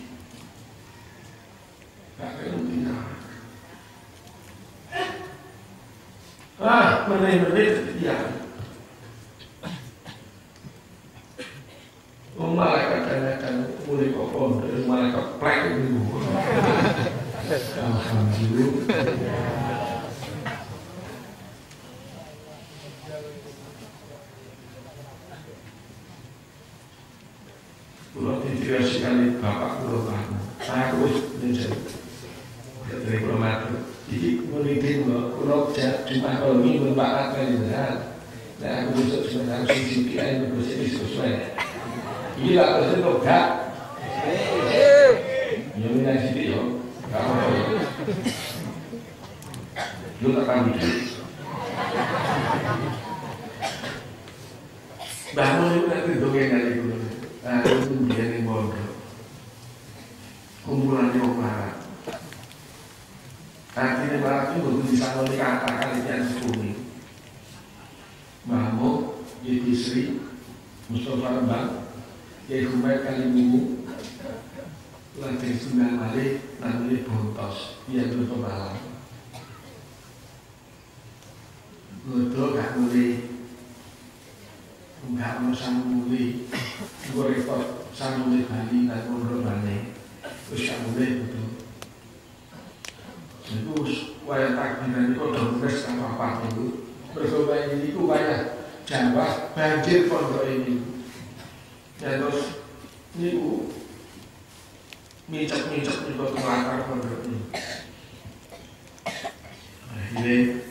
Kakek ntina. Meneh-meneh ya. Malaikat kadang-kadang mulai kokon dari malaikat plek itu. Alhamdulillah. Kalau diinspirasikan bapak kulo kan, saya terus menjadi dari kulo mati. Jadi meneliti kulo cuma kalau ini berbakat kali benar. Nah aku besok sebenarnya sisi kiai bersih sesuai. Gila terus itu gak yang ini sih yo kamu lu tak kami bangun itu nanti dongeng kali itu nah itu dia yang bodoh kumpulan yang marah artinya marah itu bukan bisa kata-kata yang sepuluh Mahmud Yudhisri Mustafa Rembang Kiai Humayt Kalimungu Lajeng Tunggal Malih namanya Bontos dia dulu pemalang Ngodo gak boleh enggak mau samuli gue rekod samuli Bali dan ngobrol Bali terus gak boleh betul Ini kok dompes apa itu? Berkobar ini ku banyak Jawa banjir pondok ini. Ya terus ini ku micak di kota latar pondok ini. Akhirnya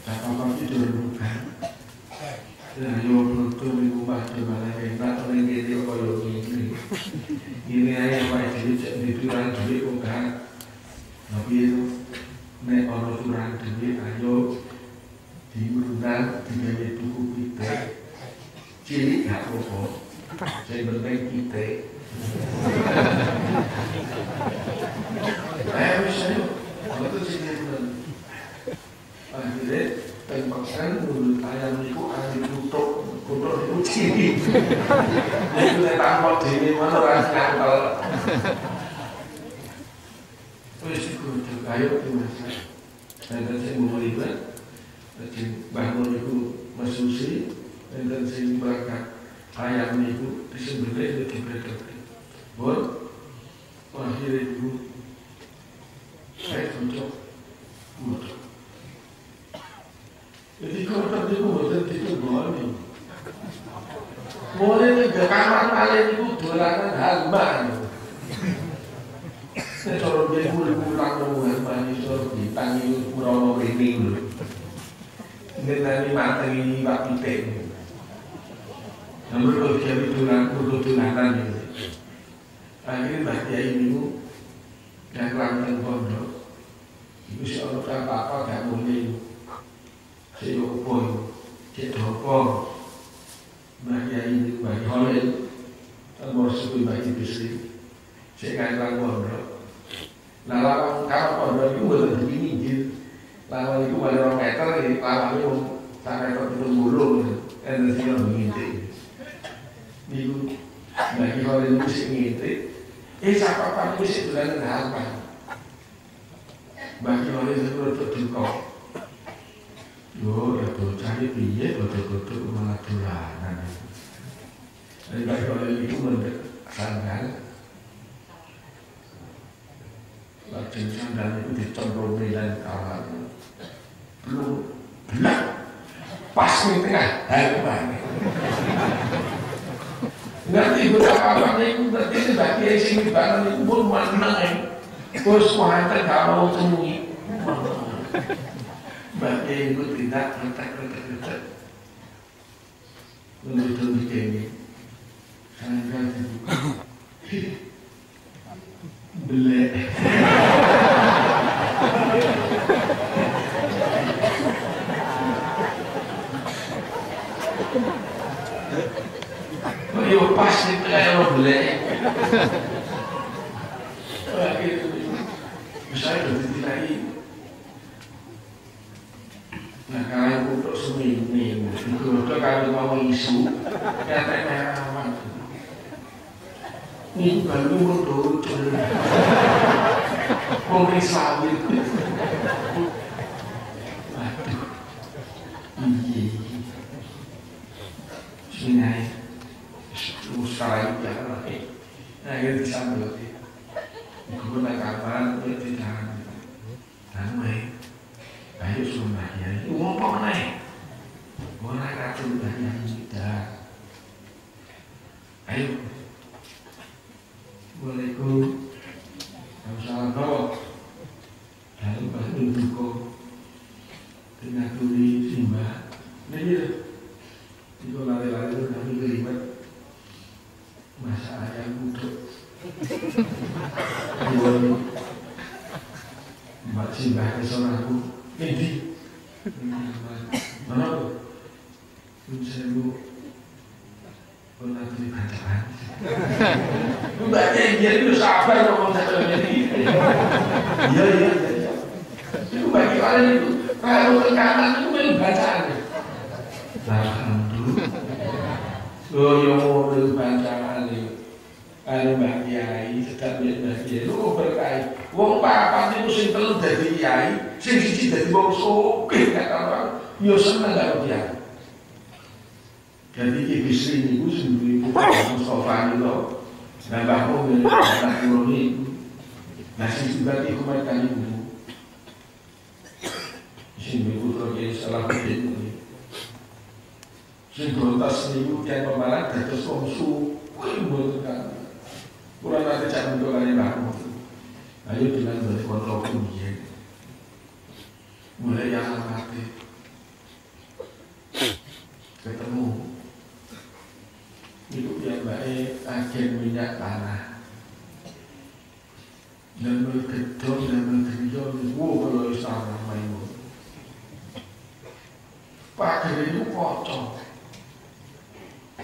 apa tidur bukan. Nah, yo betul di rumah gimana enak orang ini kalau ini. Ini aja Pak jadi dituran duit bukan. Tapi itu nek ono turan duit ayo diundang digawe tuku kita. Cilik gak apa-apa. Saya penting kita. Ayo misalnya, betul sih teman. Akhirnya tembakan mulut ayam itu kutuk itu ciri. Itu saya tampok di mana orang ngangkal. Terus itu ayo dimasak. Dan saya mulai bangun itu mesusi dan saya berangkat ayam itu disembelih itu diberi. Bon, akhirnya itu saya cocok mudah. Jadi kalau tadi itu betul itu boleh. Boleh ke kamar kalian itu dolanan hamba. Saya kalau dia pulang hamba itu dipanggil pulau ini dulu. Ini tadi matang ini Pak Pite. Namun kalau dia dolanan ini. Akhirnya Mbak Kiai ini yang kelangkan pondok. Itu si orang apa gak boleh. Saya boy, cek dopor, bagi ini bagi oleh, tambah suku bagi bisri, saya kaitan pondok. Nah lawang kalau pondok itu boleh begini, lawang itu boleh 2 meter, lawangnya sampai ke mulung, dan dia mengintip. Itu bagi oleh musik ngintip, siapa musik bulan apa? Bagi oleh seluruh terduka. Yo, ya bocah ini piye betul-betul malah dolanan. Jadi kalau itu mendek sandal, lajeng sandal itu dicemplungi dan kawan, belum benar, pas di tengah, harapan. Ngerti betapa itu berarti bagi sing barang itu pun menang. Bos wanita gak mau temui. Bagi itu tidak retak. Menurut begini, saya dibuka, belek. Yo pas itu kayak belek. Begitu, saya tidak ini. Nah kalau untuk seminggu, itu kalau mau isu, katanya aman. Ini baru mundur, mau sawit. Waduh, iya, sini, sekarang ya, nah ini disambut. Guna kapan, tidak, ramai. Ayo sunnah ya, itu ngomong naik. Mulai kacau banyak kita. Ayo. Assalamualaikum. Assalamualaikum. Lalu bantu duko. Dengan tuli simbah. Nah iya. Itu lari-lari itu kami terlibat. Masa ayam untuk. Ayo. Mbak simbah kesonaku. Ini mana tuh? Saya lu pernah beli bacaan. Lu baca dia itu sabar ngomong satu ini. Iya. Itu bagi orang itu kalau ke kanan itu beli bacaan. Alhamdulillah. Oh yang mau beli bacaan itu. Kalau Mbak Kiai sedang Mbak Kiai, lu kok berkait? Wong papat itu sing telu dadi kiai, sing siji dadi wong sugih kata orang, yo seneng karo dia. Jadi iki bisri niku sing duwe putra Mustafa niku, nambahmu ngene anak kula niku. Nah sing juga iki kumat kali niku. Sing bontos niku tiyang pemalang dados wong suwe mboten kan. Kula nate cak bentuk kali bangun. Ayo dengan dari kontrol kemudian mulai yang mati ketemu itu yang baik agen minyak tanah dan bergedor dan bergedor kalau istana Maimun Pak Gede itu kocok.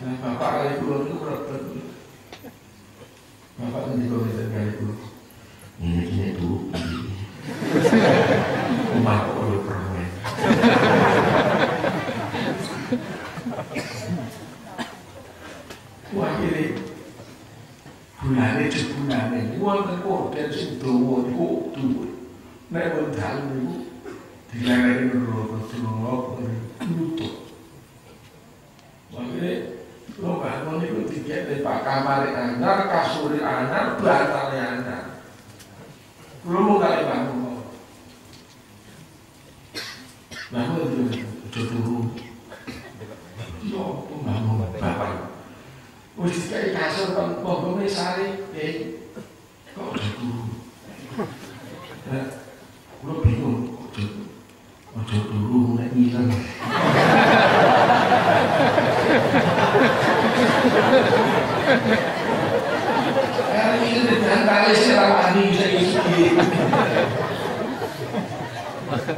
Nah bapak kali pulau itu berapa? Bapak nanti kalau kita kali pulau ini dulu rumah perlu permen wah ini bulane jebulane wonten korden sing dawa niku dhuwur nek wonten niku dilarani neraka neraka nutup wah ini lo bangun niku dikek Pak kamare anyar kasure anyar bantale anyar belum kali bangun, bangun itu turun, yo bangun bapak, udah kayak kasur kan, bangunnya sari, kok udah turun, lo bingung, udah turun naik ngilang, ini dengan kali serang ani saya isi,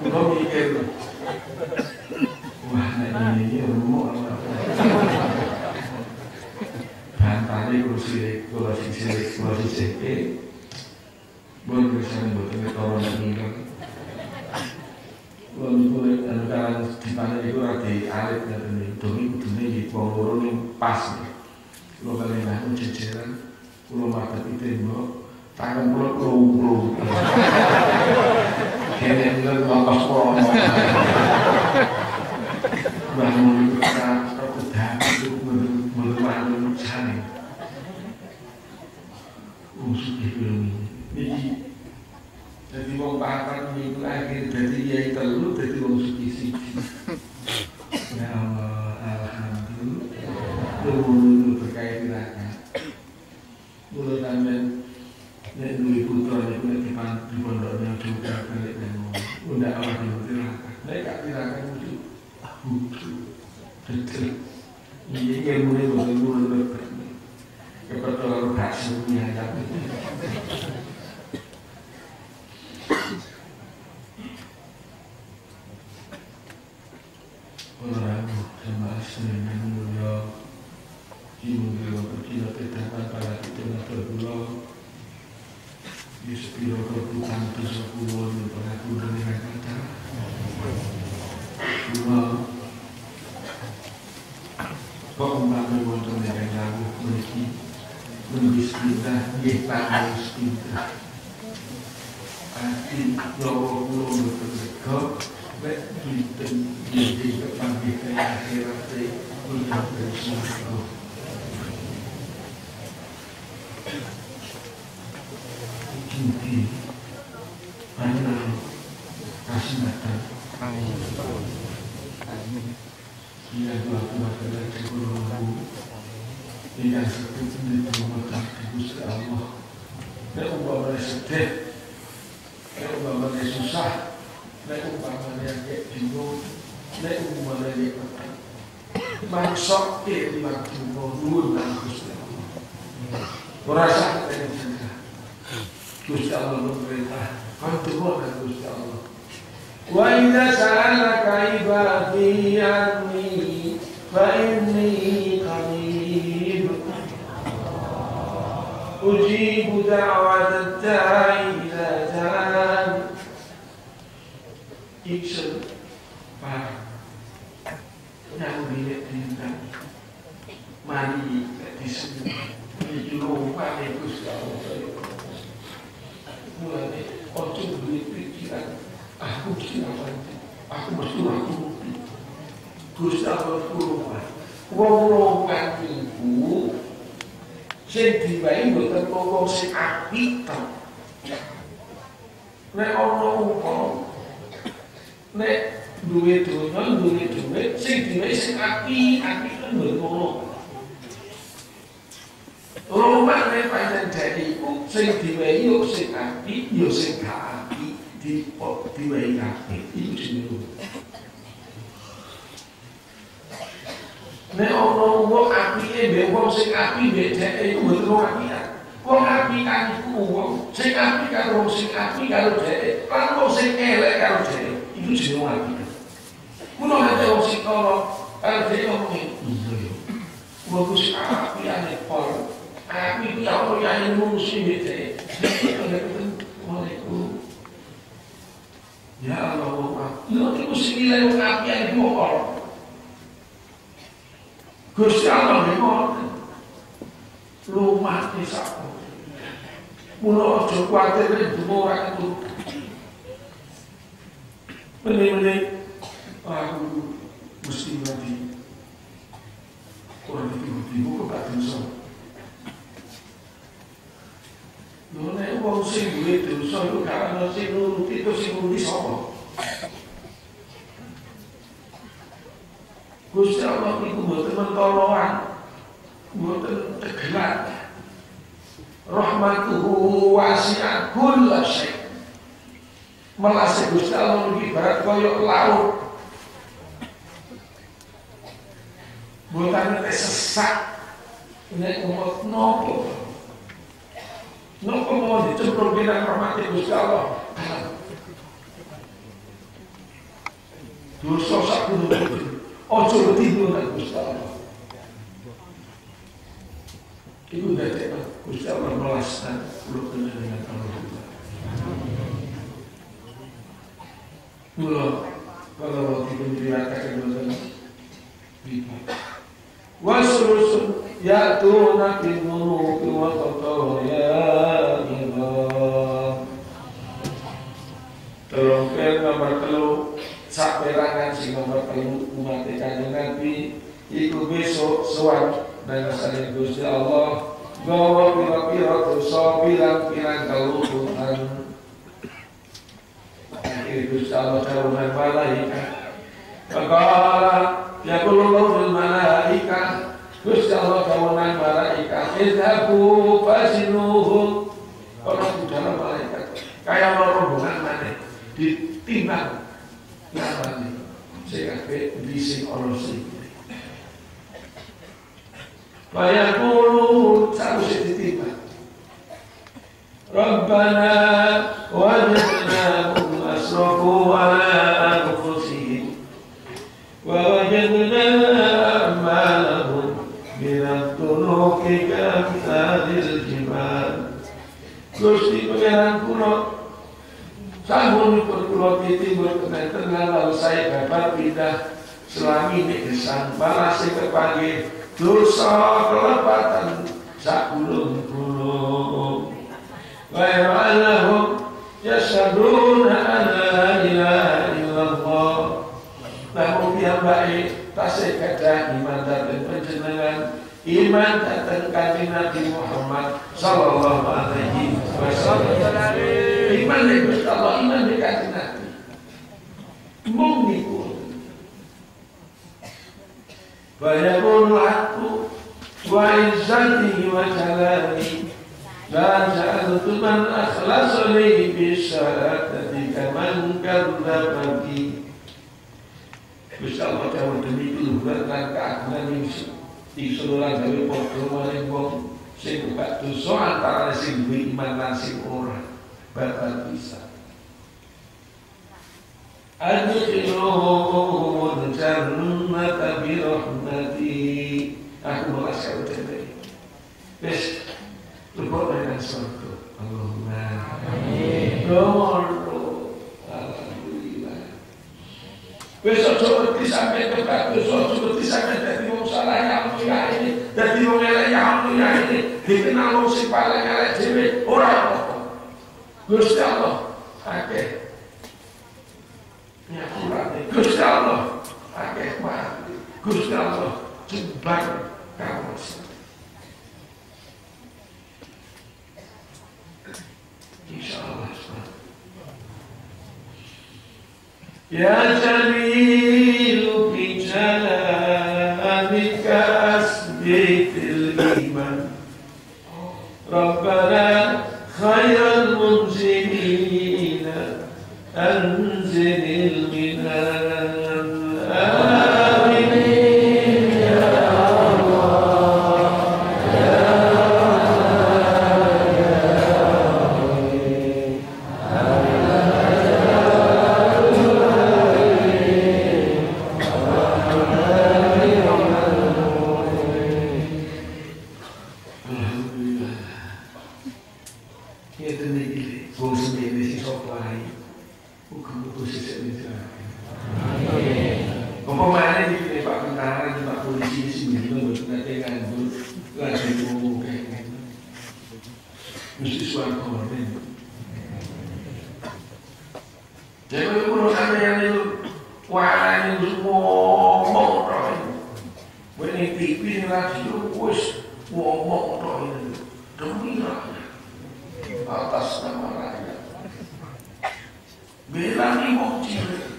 lo mikir, wah ini rumah apa? Bantari kursi CP, boleh bersama buatnya orang ini kan, boleh anu di mana itu ada alit dan ini, demi di Ponggoro ini pas, lo kalian aku jajaran. Kulo mata tembok, tangan kulo kelumpuh. Kene nggak ngomong kulo. Bangun kita terpedak itu melupakan sana. Musuh film ini. Jadi wong papan itu akhir dari yai telu dari wong suci. Ya Allah, alhamdulillah. Dulu berkait dengan mulai tamen nek duwe putra niku nek di pondoknya juga balik nang unda awak ditirakan nek gak tirakan itu betul iki ilmune mboten kebetulan gak semuanya tapi orang sama aslinya mulia Hingga berkila pedakan pada tengah terpulau di sepiro kebutuhan dosa pulau yang pernah kuda dengan kata pulau pengumpama wonten yang lalu memiliki menembis kita yaitu kita hati nyawa pulau bertegak baik di kepanggihkan akhiratnya untuk bersyukur Mungkin banyak kasih mata. Ia dua adalah kekurungan yang seperti itu memakan Gusti Allah. Nek umpamanya sedih, nek umpamanya susah, nek umpamanya kayak bingung, nek umpamanya kayak maksud di waktu nuwun nang Gusti Allah. Merasa dengan cinta. Gusti Allah berperintah, kantuwa kan Gusti Allah. Wa idza sa'alaka ibadi anni fa inni qarib ujibu da'wat ad-da'i idza da'an. Iksun Pak yang bilik bintang mari di sini di rumah Gusti Allah. Mulai ojo duit pikiran aku mesti aku mesti Gusti Allah kurungan wong iku sing diwai mboten wong sing apik to nek ana umpama nek duwe donya, duwe duit, sing diwehi sing api kan ngono. Rumah nek pancen dadi iku sing diwehi yo sing api, yo sing gak api, diwehi kabeh. Iku jenenge. Nek ono wong apike mbek wong sing api mbek dhek iku mboten wong apian. Wong api kan iku wong sing api karo wong sing api karo dhek, lan wong sing elek karo dhek. Iku jenenge wong api. Kulo nek wong sing karo karo dhek ngomong iki. Wong sing api ane pol. Api ku ya ono yang ngurusi dhek. Waalaikumsalam. Ya Allah, lho iku sing nilai wong api ane pol. Gusti Allah ngemoten lumate sapa. Mula aja kuwatir nek dungo ora keturu. Mene-mene aku mesti mati. Ora ditimu kok gak dosa. Lho nek wong sing duwe dosa iku gak ana sing nuruti to sing nuruti sapa? Gusti Allah iku mboten mentoloan, mboten tegelan. Rahmatuhu wasi'at kulla syai'. Melase Gusti Allah iki ibarat koyo laut. Mboten sesat. Nek umut nopo. Nopo mau dicemplung dengan rahmat Gusti Allah. Dosa sak gunung. Ojo tidur dengan Gusti Allah. Ibu dari Gusti Allah melaskan perlu kenal dengan Allah. Mula kalau kita diriwayatkan dengan bipa. Wasrusul ya'tuna bil muluki wa qataya iman. Terongkel nomor 3 saperangan sing nomor 3 umat Kanjeng Nabi iku besok sowan nang asale Gusti Allah gawa pira-pira dosa pirang-pirang kaluhuran. Akhir Gusti Allah karunan malaikat. Faqala yaqulu lil malaikah Gusti Allah karunan malaikat idhabu fasinuhum. Orang di dalam malaikat kayak rombongan mana ditimbang ngamane sing kabeh bising ana sing Fayaqulu sausé ditimbang Rabbana wajadnahum asrafu ala anfusihim wa wajadna a'malahum binat-tunuki kamthalil jibal. Gusti pangeran kula sampun kula timbul kenten lalu saya babar pindah selami nek gesang balase kepanggih dosa kelepatan sak gulung-gulung wa ya'lamu yasyaduna an la ilaha illallah. Namun piyambake tasih gadah iman dhateng panjenengan, iman dhateng Kanjeng Nabi Muhammad sallallahu alaihi wasallam. Iman ning Gusti Allah, iman ning Kanjeng Nabi. Mung niku Bayakun aku wa izzati wa jalali la ja'altu man akhlasani bisyahadati kaman kadzdzabaki. Gusti Allah dawuh demi luhur lan keagungan ingsun lan gawe padha maring wong sing gak dosa antara sing duwe iman lan sing ora bakal bisa. Adkhiluhumul jannata bi rahmati. Aku malas karo dene. Wis lupa dengan surga. Allahumma amin. Alhamdulillah. Wis aja ngerti sampe kebat, wis aja ngerti sampe dadi wong salah ya ini, dadi wong elek ya ini, dikenal wong sing paling elek dhewe ora apa. Gusti Allah akeh nyapurane Gusti Allah akeh mati Gusti Allah jembar kawasan. Insyaallah Ya Jalilu bi jalalika asbitil iman Rabbana khairal munzilina anzilil minan amin ya Allah atas nama rakyat. Bela ni wong cilik.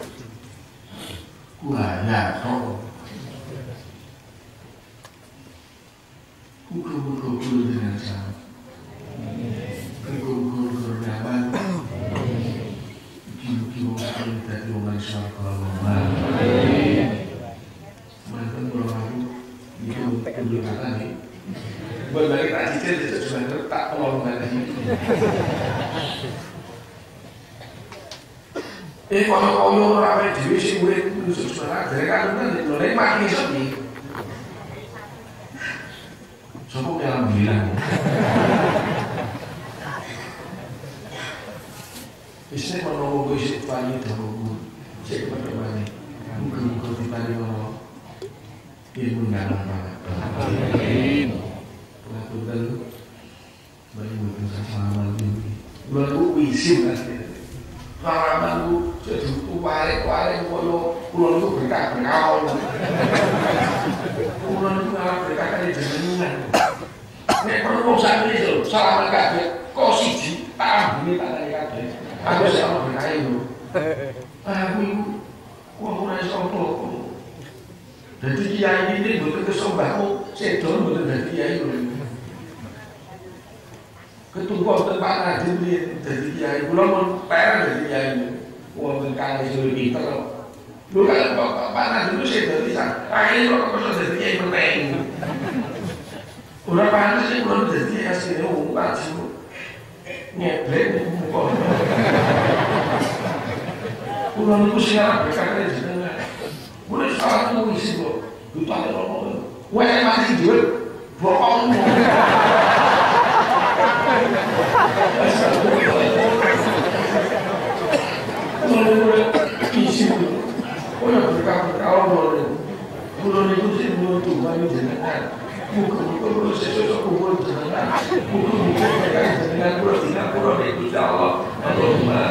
Kuaya kok. Kuku-kuku dengan sama. Kuku-kuku nyaman. Kiu-kiu sekali dari orang suaka lomba. Mantan berlalu itu kudu kata nih. Berbalik tak cicil itu sebenarnya tak tolong lagi. Kalau ramai dewi sih boleh nusuk sebenarnya dari kan mulai makin sepi. Sopo yang bilang. Bisa menunggu isi tani dahulu. Cek bagaimana. Mungkin di tani mau ilmu dalam banget. Lakukan bagi bukan sama ini. Lalu wisim nanti. Ramadanku jadi kuare-kuare pulau itu berkah-berkah. Pulau itu malah berkah dari jenengan. Nek perlu sampe itu salam kabeh kok siji tak ambune tak kabeh. Aku sama berkah itu. Aku iku kok ora iso apa-apa. Dadi kiai ini mboten kesembahmu sedo mboten dadi kiai lho. Ketua tempat ngaji ini dari kiai, belum memper dari kiai, wong kali suruh kita loh. Lu kan Pak Ngaji itu sih dari sana, akhirnya lo kok dari kiai penting. Udah panas sih belum dari kiai aslinya wong ngaji, nyeblek muka. Pulau itu siapa berkata di sana, boleh salah tuh isi kok, lupa ada ngomong, weh mati jual, bohong. Isi orang berkah-berkah bulan itu sih menurut Tuhan jenengan bukan sesuatu kubur jenengan bukan berkah jenengan bulan itu Allah Allahumma